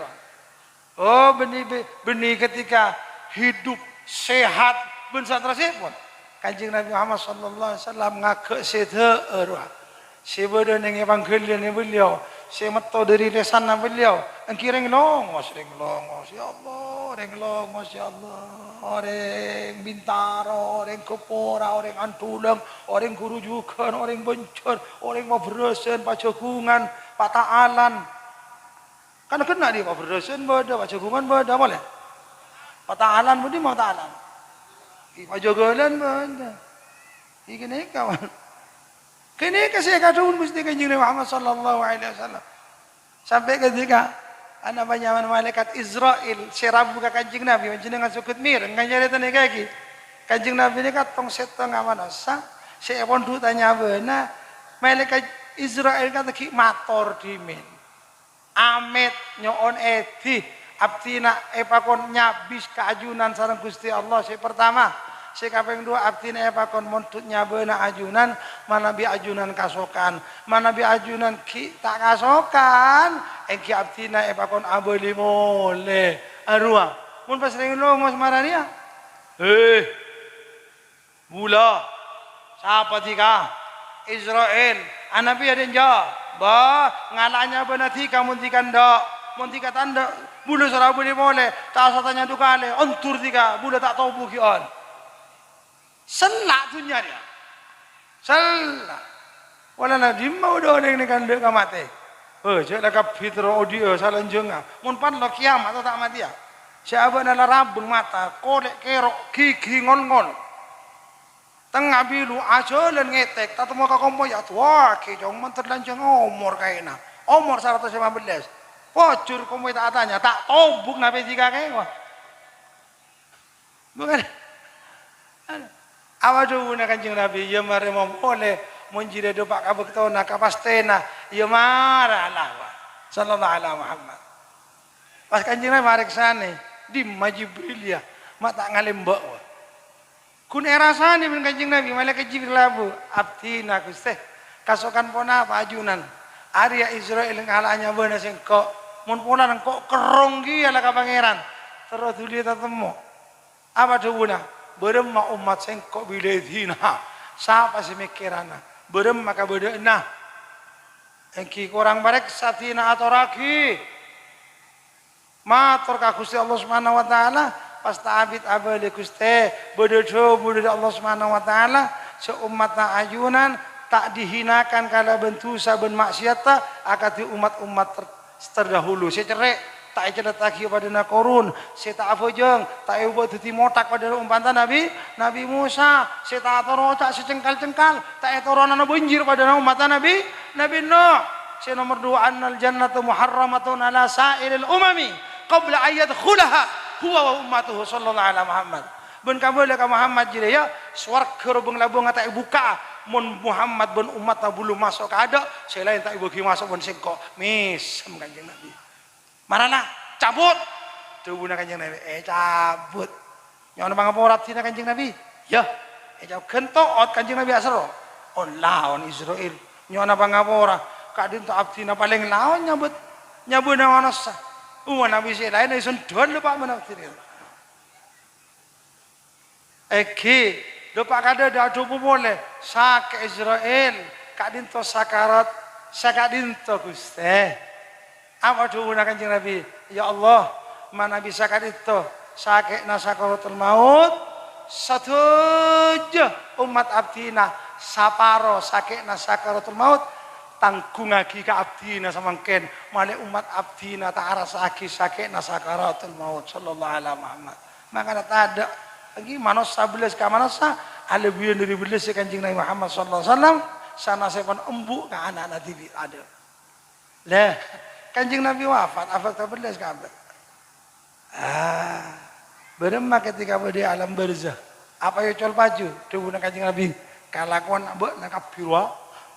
benih ketika hidup sehat ben satrasipun kanjeng Nabi Muhammad sallallahu alaihi wasallam ngagek sedheer sebeda ning evangelion beliau semeto dari lesan beliau engkireng longos ya Allah reng longos ya Allah orang bintaro, orang kepora, orang antulang, orang gurujukan, orang bencor, orang mabresen, pajagungan, pataalan. Kan kena dia mabresen beda, pajagungan beda boleh. Pataalan budi mau taalan. Pajagungan beda. Ini kawan. Kini kasih kadun mesti kanjeng Muhammad sallallahu alaihi wasallam. Sampai ketika anak banyaman malaikat Israel serabu ka kanjeng Nabi panjenengan sukut mireng kanjeng tane kaki kanjeng Nabi ini katong seteng amanasa si pondu tanya beuna malaikat Israel kata ki mator dimin amit nyoon edi abdina epakon nyabis keajunan sareng Gusti Allah si pertama si kaping dua abdina epakon montut nyabeuna ajunan manabi ajunan kasokan manabi ajunan ki tak kasokan eki abdina epakon aboli mole arua mun pas ring longos marania mula siapa tika Israel anabi ada ba ngalanya benati kamu tikanda mun tika tanda bulu sarabuli mole tak satanya dukale ontur tika bulu tak tahu bukion selak dunia dia Salah. Wala na di mau do ning kan dek mate. Je la ka fitro audio salanjunga. Mun pan lo kiamat atau tak mati ya. Siapa na rabung mata, kolek kerok, gigi ngol-ngol. Tengah bilu ajolan ngetek, tak temu ka kompo ya tua ke jong men terlanjung umur kaina. Umur 115. Pocur kompo tak tanya, tak tobuk nabe jika kae wah. Bukan. Awa dulu Kanjeng Nabi ya mare boleh munjire do pak kabektona kapastena ya marah lah sallallahu alaihi Muhammad. Pas Kanjeng Nabi mari kesane di Jibril ya mak tak ngalembok wah. Kun erasane ben Kanjeng Nabi malaikat Jibril labu abdina Gusti kasokan pona pajunan Arya Israel ngalanya beuna sing kok mun pona kok kerong ki ala ka pangeran terus duli tetemu apa dubuna berem ma umat sing kok biledina siapa sih mikirana berem maka bedeuna engki kurang barek satina atau raki matur ka Gusti Allah Subhanahu wa taala pas ta'abid abadi Gusti bedodo Allah Subhanahu wa taala seumat ayunan tak dihinakan kala bentu saben maksiat akati umat-umat terdahulu secerek tak cedak lagi pada nakorun saya tak afojeng tak ubah tuti motak pada umpatan Nabi Musa saya tak torocak secengkal-cengkal tak torona banjir pada umpatan Nabi Nuh saya nomor 2 annal jannatu muharramatun ala sa'iril umami qabla ayat khulaha huwa wa ummatuhu sallallahu alaihi Muhammad ben kabel ka Muhammad jile ya swarga rubung labung tak buka mun Muhammad ben umat belum masuk ada saya lain tak ibu masuk ben sengkok misem Kanjeng Nabi marana cabut tubuh Kanjeng Nabi cabut nyawana pangaporat sina Kanjeng Nabi ya cabut kentot Kanjeng Nabi asro on lawan Israel nyawana pangapora kadin to abdina paling lawan nyabut nang ana sah Nabi sih lain isun don lupa menafsir Eki lupa kada dadu boleh sak Israel kadin to sakarat sakadin to Gusti apa dulu Kanjeng Nabi ya Allah mana bisa kadito sakit nasakaratul maut satu umat abdina saparo sakit nasakaratul maut tanggung lagi ke abdina samangken male umat abdina tak arasaki sakit nasakaratul maut sallallahu alaihi Muhammad maka ada lagi manusia belas ka manusia alebian dari belas Kanjeng Nabi Muhammad sallallahu alaihi wasallam sana sepan embuk ke anak-anak TV ada lah Kanjeng Nabi wafat, afak terbelas kabar. Beremah ketika di alam barzah. Apa yang col baju? Tubuh Kanjeng Nabi. Kalakuan abek nak birwa,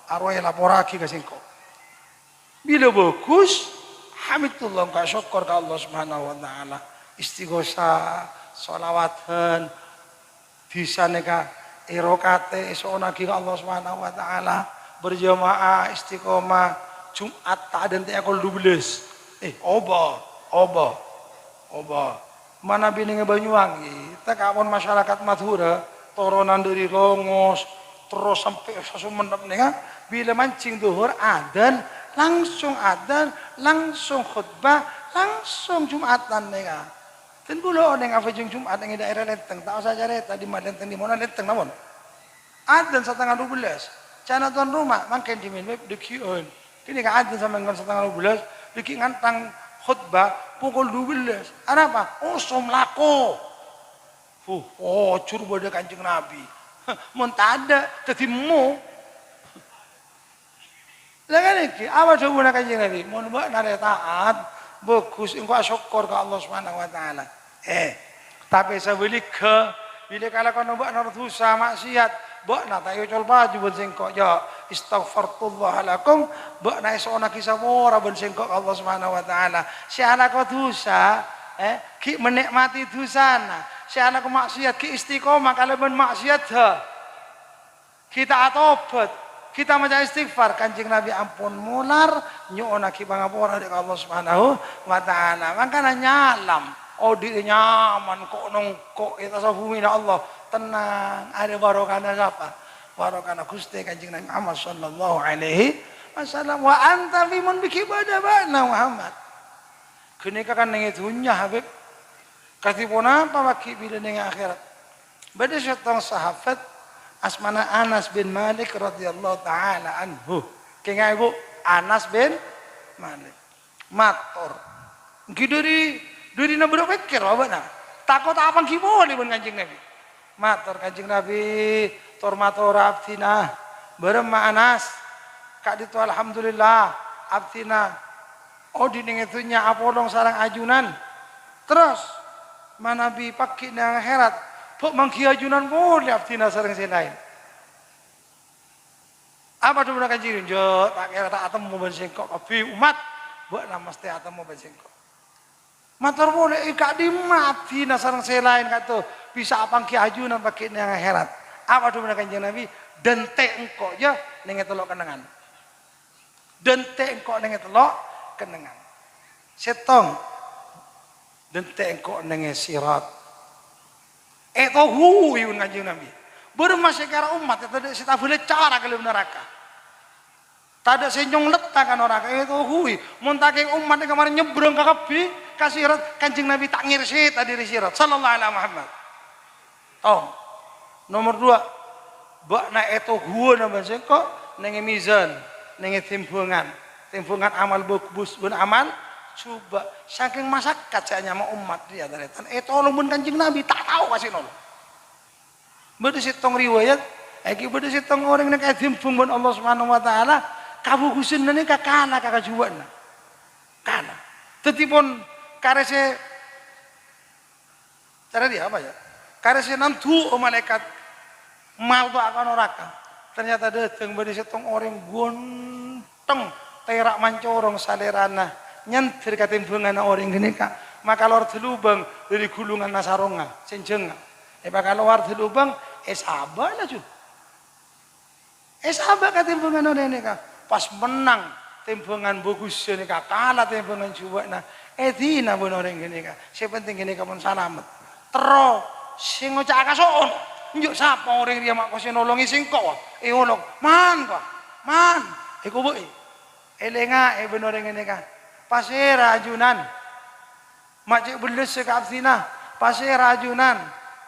arwah laporaki ke singko. Bila bagus, hamidullah ka syukur ke Allah Subhanahu wa taala. Istighosa, sholawatan, bisa neka irokate esok ke Allah Subhanahu wa taala. Berjamaah istiqomah Jumat tak ada nanti akal 12 oba mana bininge Banyuwangi tak kapan masyarakat Madura toronan dari Longos terus sampai Sumenep nih bila mancing duhur adan langsung khutbah langsung Jumatan nih dan kulo neng afajeng Jumat yang daerah Lenteng tak usah cari tadi mah Lenteng di mana Lenteng namun adan setengah 12 cana tuan rumah makin diminum dikiun kini kan ada sampai setengah 12 bikin ngantang khutbah pukul 12 ada apa? Somlako cur pada Kanjeng Nabi mun tak ada tetimu lah kan iki apa coba Kanjeng Nabi mun mbak nare taat bagus engkau syukur ke Allah Subhanahu wa taala tapi sebeli ke bila kalau kau mbak nare dosa maksiat Bak na tayo col baju ben sengkok ya istaghfarullah lakum bak na isona kisah mora ben sengkok Allah Subhanahu wa taala si anak dosa ki menikmati dosana si anak maksiat ki istiqomah kalau ben maksiat kita atobat kita maca istighfar Kanjeng Nabi ampun mular nyuona ki pangapura deuk Allah Subhanahu wa taala makana nyalam di nyaman kok nongkok kita sabumi Allah tenang ada barokahna siapa barokahna Gusti Kanjeng Nabi Muhammad sallallahu alaihi wasallam wa anta fi man biki badabana Muhammad kene kan ning dunya Habib katipun apa baki bila ning akhirat beda setong sahabat asmana Anas bin Malik radhiyallahu taala anhu. Kengai Bu Anas bin Malik. Matur. Nggih dari na berpikir apa na? Takut apa nggih boleh pun Kanjeng Nabi. Matur Kanjeng Nabi, tur matur abdina. Bareng ma Anas. Kak ditu alhamdulillah abdina. Oh dining itunya apolong sarang ajunan. Terus manabi pakai nang akhirat. Pok mangki ajunan boleh abdina sarang selain. Apa tu mereka jirin? Jo tak kira tak atem mau bersengkok. Tapi umat buat nama mesti atem mau bersengkok. Matur boleh ikat di abdina sarang selain kata bisa apa ki ajunan pakai nang akhirat. Apa tu mereka jirin Nabi? Dentek engkau ya nengen telok kenangan. Dentek engkau nengen telok kenangan. Setong dentek engkau nengen sirat. Itu hui pun Kanjeng Nabi. Bermasih kira umat itu kita boleh cara ke neraka. Tak ada senyong letakkan neraka itu hui. Muntaking umat yang kemarin nyebrang ke kabi ke sirat Kanjeng Nabi tak ngirsi tadi di sirat. Sallallahu alaihi Muhammad. Oh, nomor 2. Bakna itu hui nama sengko nengen mizan, nengen timbangan amal bagus pun amal. Coba saking masyarakat saya nyama umat dia dari tan itu lumun Kanjeng Nabi tak tahu kasih nolong. Beda sitong riwayat, beda sitong orang yang kayak timbung pun Allah Subhanahu Wa Taala kabugusin nani kakana kakajuan, kana. Tetipun karese cara dia apa ya? Karese nantu malaikat mau tuh akan neraka. Ternyata datang beda sitong orang gonteng terak mancorong salerana. Nyentir katimbangan orang gini kak maka luar lubang dari gulungan nasaronga senjenga maka luar lubang abah lah cuy abah katimbangan orang ini kak pas menang timbangan bagus ini kak kalah timbangan coba nah dina pun orang gini kak sepenting gini kapan selamat terus sing ngocak kason njuk siapa orang dia mak kosi nolongi singkok olong man kok man iku boy elenga bener orang gini kak pasir rajunan mak cik beles ke abdina pasir rajunan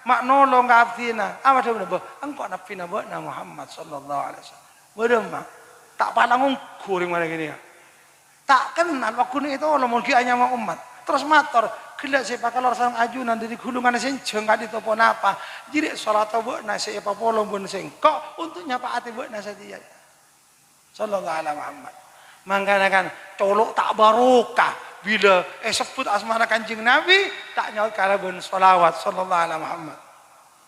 mak nolong ke abdina apa dia bener engkau nafina buat Muhammad sallallahu alaihi wasallam bener mak tak palang kuring mana gini ya tak kenal waktu itu Allah mungkin hanya mau umat terus mator gelak siapa kalau sarang ajunan dari gulungan senjeng kadi topo napa jadi salat buat nasi apa polong pun sengkok untuk nyapa hati buat nasi dia sallallahu alaihi Muhammad. Makanya kan colok tak barokah bila sebut asmana Kanjeng Nabi tak nyaut kala ben selawat sallallahu alaihi Muhammad.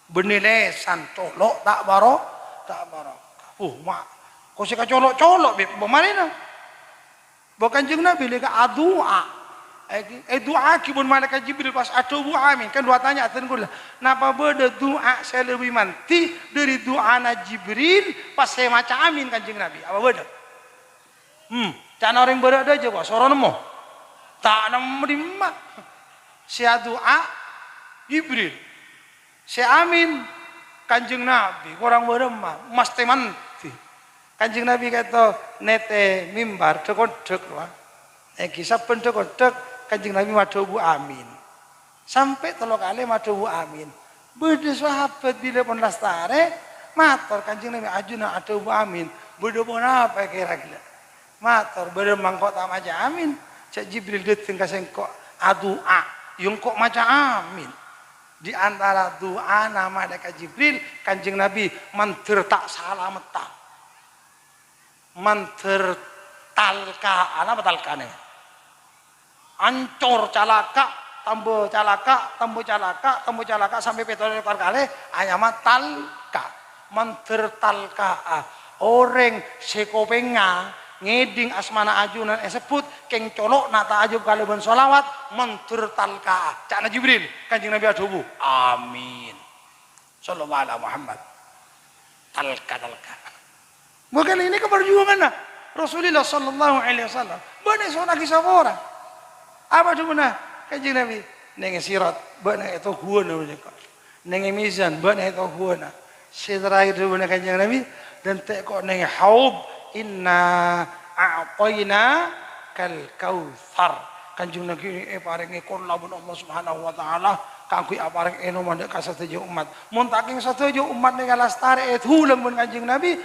Benilesan colok tak barokah. Mak kau sih colok beb bagaimana? Bukan Kanjeng Nabi lega doa. Doa kibun malaikat Jibril pas atubu amin kan dua tanya atan napa beda doa saya lebih manti dari doa na Jibril pas saya maca amin Kanjeng Nabi apa beda? Jangan orang berada aja kok, sorot nemu, tak nemu di mak. Saya doa Jibril, saya amin Kanjeng Nabi, orang beremah, mas teman. Kanjeng Nabi kata nete mimbar dekod wah, kisah pun dekod Kanjeng Nabi madobu amin, sampai telok kali madobu amin. Beda sahabat bila pun lastare, mator Kanjeng Nabi ajuna madobu amin, beda pun apa kira-kira. Matur bener mangkok tak maca amin cak Jibril dateng ka sengkok doa yung kok maca amin di antara doa nama dekat Jibril Kanjeng Nabi manter tak salah meta manter talka apa talkane ancor calaka tambo calaka sampai petone kali ayamat talka manter talka orang sekopenga ngeding asmana ajunan sebut keng colok nata ajub kaliban sholawat mentur talka cakna Jibril Kanjeng Nabi adubu amin sallallahu alaihi Muhammad talka bukan ini keperjuangan nah Rasulullah sallallahu alaihi wasallam benar seorang kisah orang apa cuma Kanjeng Nabi neng sirat benar itu gua namanya neng mizan benar itu gua setelah itu benar Kanjeng Nabi dan tak kok neng haub inna a'tayna kal kautsar Kanjeng Nabi paring ikon labun Allah Subhanahu wa taala kanggo apareng eno mandek ka sedaya umat. Mun taking sedaya umat nika lastare hulang mun Kanjeng Nabi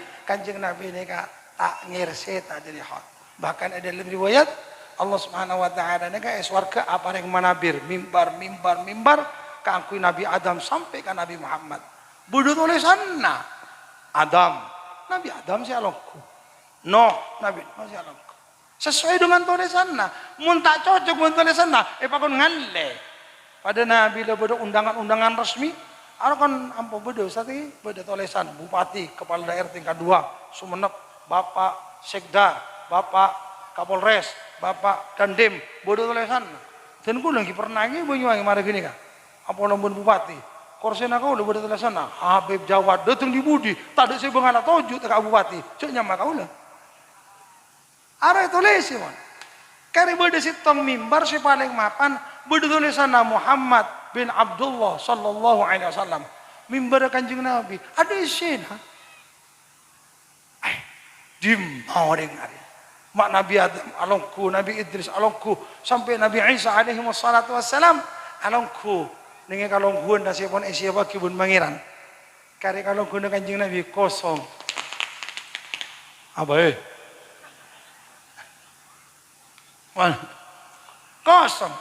nika tak ngirse tak dilihat. Bahkan ada dalam riwayat Allah Subhanahu wa taala nika swarga apareng manabir mimbar kanggo Nabi Adam sampai ke Nabi Muhammad. Budu tulisanna Nabi Adam si alongku. Nabi si alongku. Sesuai dengan tulisanna. Mun tak cocok mun tulisanna, pakon ngalle. Pada Nabi le bodo undangan resmi, kan ampo bodo sati bodo tulisan bupati, kepala daerah tingkat 2, Sumenep, Bapak Sekda, Bapak Kapolres, Bapak Dandim, bodo tulisan. Dan ku lagi pernah ngi Banyuwangi mari gini ka. Apa nombor bupati? Korsena kau udah bodo tulisan nah. Habib Jawad datang di Budi, tadi saya bengala toju teka bupati. Cek nyama kau lah. Ada tulis man. Kari bodo sitong mimbar si paling mapan bodo tulisan Muhammad bin Abdullah sallallahu alaihi wasallam. Mimbar Kanjeng Nabi. Ada isinya. Dim mau dengar. Mak Nabi Adam alongku, Nabi Idris alongku, sampai Nabi Isa alaihi wassalatu wassalam alongku. Ningi kalongkuan da siapon siapa kibun mangiran. Kari kalongkuan Kanjeng Nabi kosong. Apa kosong.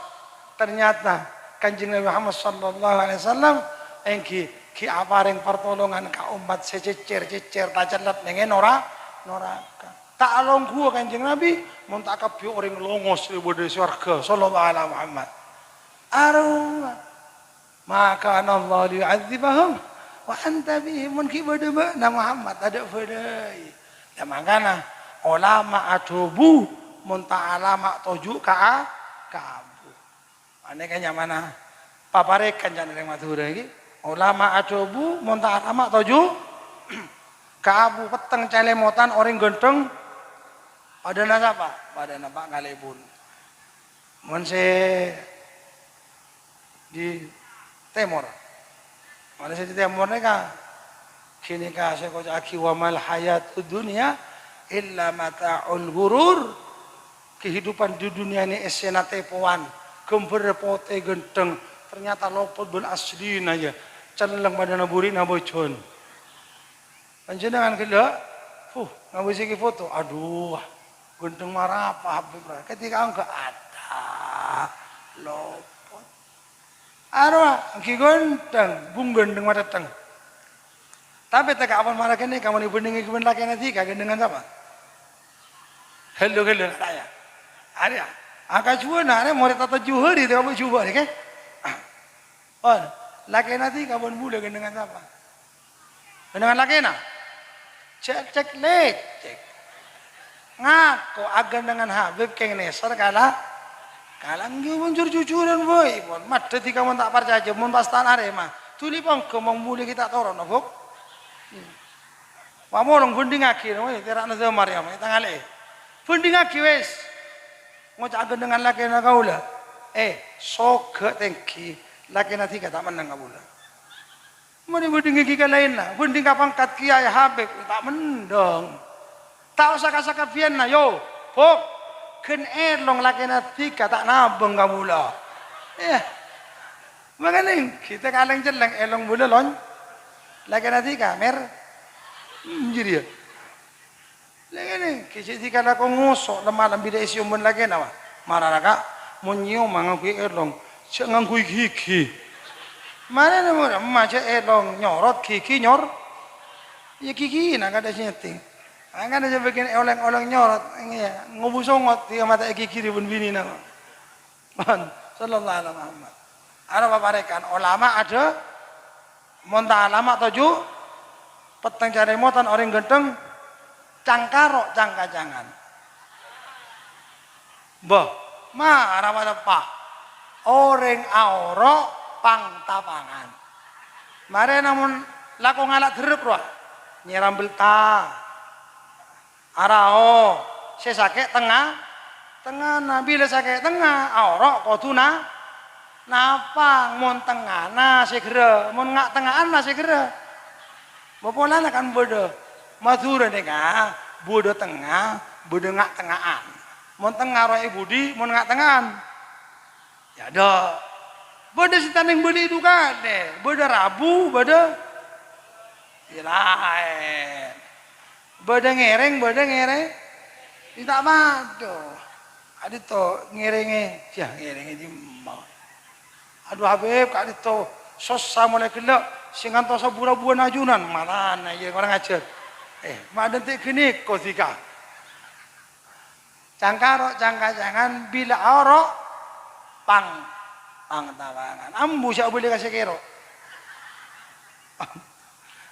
Ternyata Kanjeng Nabi Muhammad sallallahu alaihi wasallam engki ki apareng pertolongan ka umat sececer tajalat nengen noraka. Tak alongku Kanjeng Nabi mun tak kabeh orang longos di surga sallallahu alaihi Muhammad. Aruma maka Allah yu'adzibahum wa anta bihim mun ki bodo na Muhammad ada fadai. Ya makana ulama atubu mun ta'alama tuju ka abu. Ane kanya mana? Paparekan jan ning Madura iki. Ulama atubu mun ta'alama tuju ka abu peteng celemotan orang genteng pada nasapa? Pada nampak ngalebun. Mun se di Timur. Mana se di Timur nika kini ka se ko aki wa mal hayatud dunya illa mata'ul ghurur. Kehidupan di dunia ini esena tepoan, gember pote genteng, ternyata lopot ben asli aja. Cenleng pada naburi nabojon. Panjenengan kena, ngabisi foto, aduh, genteng marah apa Habib. Ketika enggak ada lopot. Arwah, ki genteng, bung genteng mata teng. Tapi tak apa marah kene, kamu ibu dengi keben laki nanti, kagak dengan siapa? Hello saya. Ada, angkat jual nare mau tata juhari, dia mau jual, kan? Oh, laki nanti kapan boleh dengan siapa? Dengan laki na? Cek, ngaku agan dengan Habib keng neser kalah nggih jujur-jujuran boy, mat dadi kamu tak percaya, mun pas tan Arema, tuli pong kemong boleh kita toron, Bok. Pamorong funding akhir, we terakna zamar ya, tangale. Funding akhir wes. Ngocak dengan laki na kaula. Soga tengki laki na tiga tak menang kaula. Mani buding gigi lain na, buding ka pangkat kiai Habib tak mendong. Tak usah kasaka Vienna yo, pok ken long laki na tiga tak nabeng kaula. Magaling kita kaleng jeleng elong bula lon. Laki na tiga mer. Jadi ya. Lagi kisi tika na kong ngusok na malam bida isi umon lagi na mararaka munyo mga kui erlong siya ngang kui kiki mana na mo ma siya erlong nyorot kiki nyor ya kiki na kada siya ting ang kada siya bikin oleng nyorot ngubusongot tiga mata kiki ribun bini na sallallahu alaihi Muhammad ada paparekan ulama ada monta lama tuju peteng cari motan orang genteng cangkarok cangkacangan. Bah, rawat apa? Orang aurok pang tapangan. Mare namun lako ngalak derep roh. Nyiram belta. Arao, sesake tengah nabi le sake tengah aurok koduna napang mon tengah na segera mon ngak tengahan na segera. Bapola kan bodoh. Madura nika bodo tengah, bodo ngak tengahan. Mon tengah roe budi, mon ngak tengahan. Ya dah. Beda si taneng beli itu kan deh. Beda Rabu, beda lain. Beda ngereng. Tidak mado. Adi to ngerenge, ya ngerenge di mau. Aduh Habib, kali to sosa mulai kelak, singan to sabura-buan ajunan, mana ya orang ajar. Madan ti kini kotika. Cangka jangan bila oro pang tawangan. Ambu siya boleh kasih kero.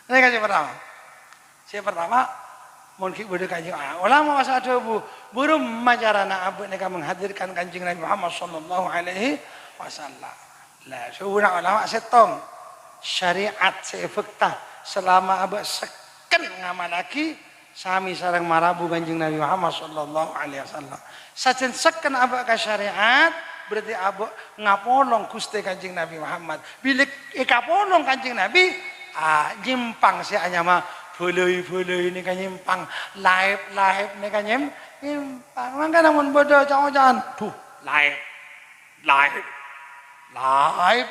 Ini kasih pertama. Saya pertama mungkin boleh kanjeng. Ulama masa ada burung majarana abu mereka menghadirkan kanjeng Nabi Muhammad sallallahu alaihi wasallam. Lah, seorang ulama setong syariat seefekta selama abu seken ngamalaki sami sareng marabu kanjeng Nabi Muhammad sallallahu alaihi wasallam. Sajen seken abu ka syariat berarti abu ngapolong Gusti kanjeng Nabi Muhammad. Bila ikapolong kanjeng Nabi, nyimpang si anyama boleh ini kan nyimpang, live ini kan nyimpang. Mangka namun bodoh jangan tuh live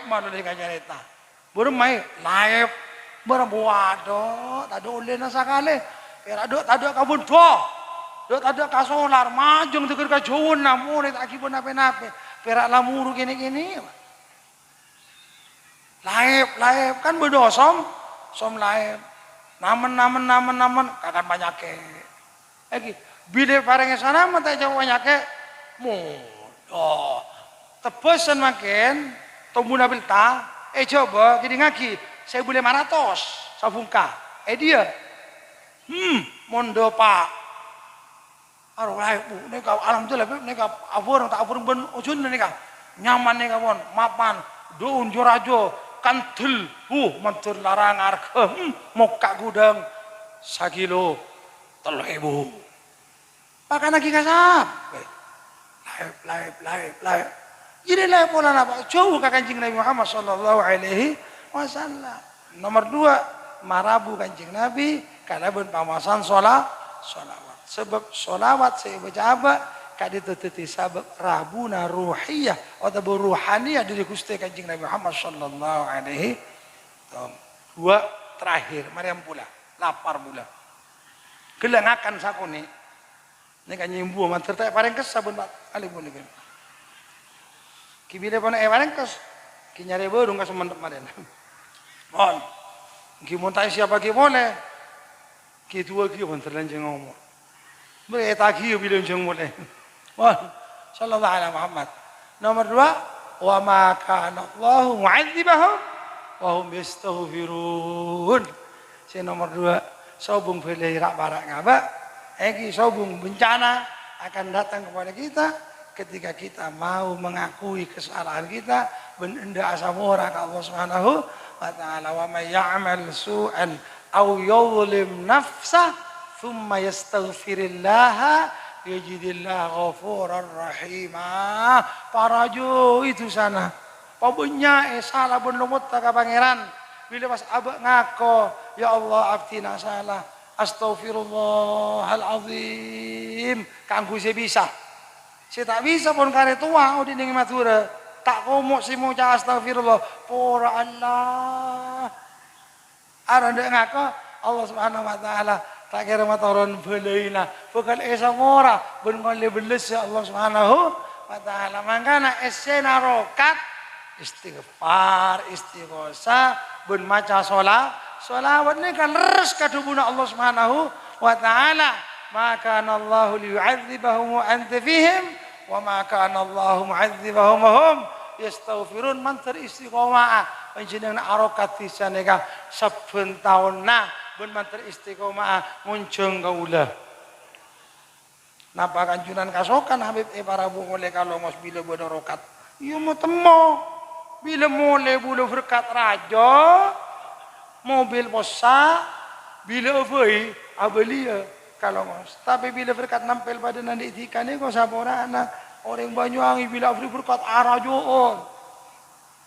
malu di kajareta. Baru mai live berbuado, tak ada oleh nasa kali. Tak ada kabun doh, tak ada kasolar majung tegur kajun namun tak kibun nape. Perak lamuru gini. Live kan bodoh som live. Namen kakak banyak lagi bila barangnya sana mata jauh banyak mudah tepesan makin tumbuh nabilta coba gini ngaki saya boleh maratos sabungka dia mondo pak arolah neka alhamdulillah neka abur tak abur ben ujun neka nyaman neka pon mapan doun jorajo kantul mantur larang arke mokak gudang sakilo 3.000 pakai lagi kasap live jadi live pola apa jauh ke kanjeng Nabi Muhammad sallallahu alaihi wasallam. Nomor 2 marabu kanjeng Nabi karena ben pamasan solawat sebab solawat saya baca apa kadi teteti sabab rabuna ruhiyah atau ruhaniyah dari Gusti kanjeng Nabi Muhammad sallallahu alaihi wasallam. 2 terakhir Maryam pula lapar pula gelengakan sakone ini kan nyimbu manter tak paling kes sabun Pak ali pun iki ki bile pon paling kes ki nyare bodong ka semantep maren mon ki montai siapa ki boleh ki dua ki manter lanjeng ngomong be taki bile lanjeng boleh mon sallallahu alaihi Muhammad. Nomor 2 wa ma kana Allahu mu'adzibahum wa hum yastaghfirun. Si nomor 2 sobung beli rak barak ngaba sobung bencana akan datang kepada kita ketika kita mau mengakui kesalahan kita benda asamura ke Allah Subhanahu wa taala. Wa may ya'mal su'an aw yuzlim nafsah thumma yastaghfirillah yajidillah ghafurar rahimah. Parajo itu sana pabenya salah ben lumut ka pangeran bila pas abak ngako ya Allah aftina salah astaghfirullahalazim kanggo saya bisa saya tak bisa pun kare tua di ning matura tak komok si mau astagfirullah pora Allah arande ngako Allah Subhanahu wa taala tak kira mataron beleina bukan esa ngora ben ngole beles ya Allah Subhanahu wa taala. Mangkana esena rokat istighfar istighosa ben maca sholawat ni kan leres kadubuna Allah Subhanahu wa taala. Maka Allah liyu'adzibahum wa anta fihim wa ma kana Allah mu'adzibahum wa hum yastaghfirun. Mantar istiqomah panjenengan arokat disaneka saben taunna ben mantar istiqomah muncung kaula. Napa kanjunan kasokan Habib para bu oleh kalau mos bila bodo rokat. Iya mau temo bila mulai bulu berkat raja mobil posa bila avoi abelia kalau mos. Tapi bila berkat nampil pada nanti dikane kok saborana orang Banyuwangi bila beri berkat arajoon.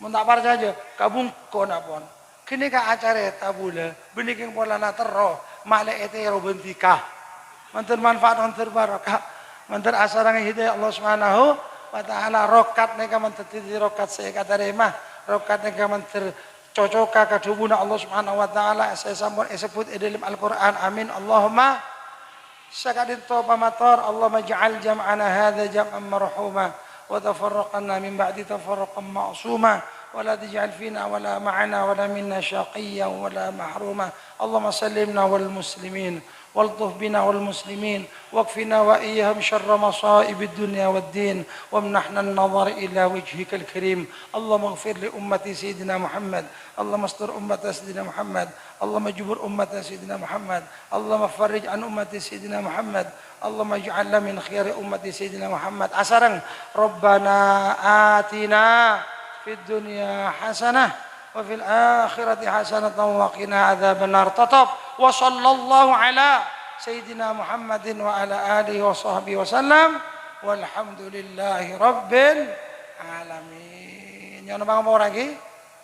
Mentakbar saja kabung konapon. Kini ka acara tabula beniking pola na terro male etero bentika. Mantar manfaat mantar barakah mantar asarang hidayah Allah Subhanahu wa ta'ala rokat neka menteti rokat saya kata remah rokat neka menter cocoka kadubuna Allah subhanahu wa ta'ala saya sampun sebut dalam Al-Quran amin Allahumma sakadin toba matar Allahumma ja'al jam'ana hadha jam'an marhuma wa tafarraqana min ba'di tafarraqan ma'suma wa la taj'al fina wa la ma'ana wa la minna shaqiyyan wa la mahruma Allahumma sallimna wal muslimin والطف بنا والمسلمين واكفنا وإياهم شر مصائب الدنيا والدين وامنحنا النظر إلى وجهك الكريم اللهم اغفر لأمة سيدنا محمد اللهم استر أمة سيدنا محمد اللهم اجبر أمة سيدنا محمد اللهم فرج عن أمة سيدنا محمد اللهم اجعلنا من خير أمة سيدنا محمد أسرا ربنا آتنا في الدنيا حسنة وفي الآخرة حسنة وقنا عذاب النار تطب وصلى الله على سيدنا محمد وعلى آله وصحبه وسلم والحمد لله رب العالمين. Yang nambah mau lagi,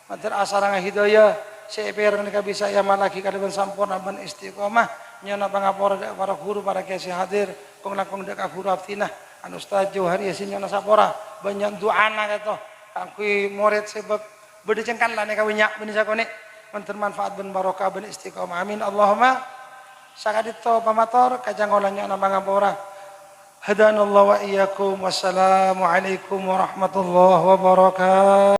mater asarang hidayah, seper mereka bisa ya malaki kalian sampurna ban istiqomah. Yang nambah ngapor para guru para kiai hadir, kong lakong dek guru abtinah, an ustaz Johari yasin yang nasapora banyak doa nak itu, angkui murid sebab berdecengkan lah nih kawinya benih sakone mantan manfaat ben barokah ben istiqomah amin Allahumma sakadito pamator kajang olanya nama ngapora hadanallahu wa iyyakum wassalamu alaikum warahmatullahi wabarakatuh.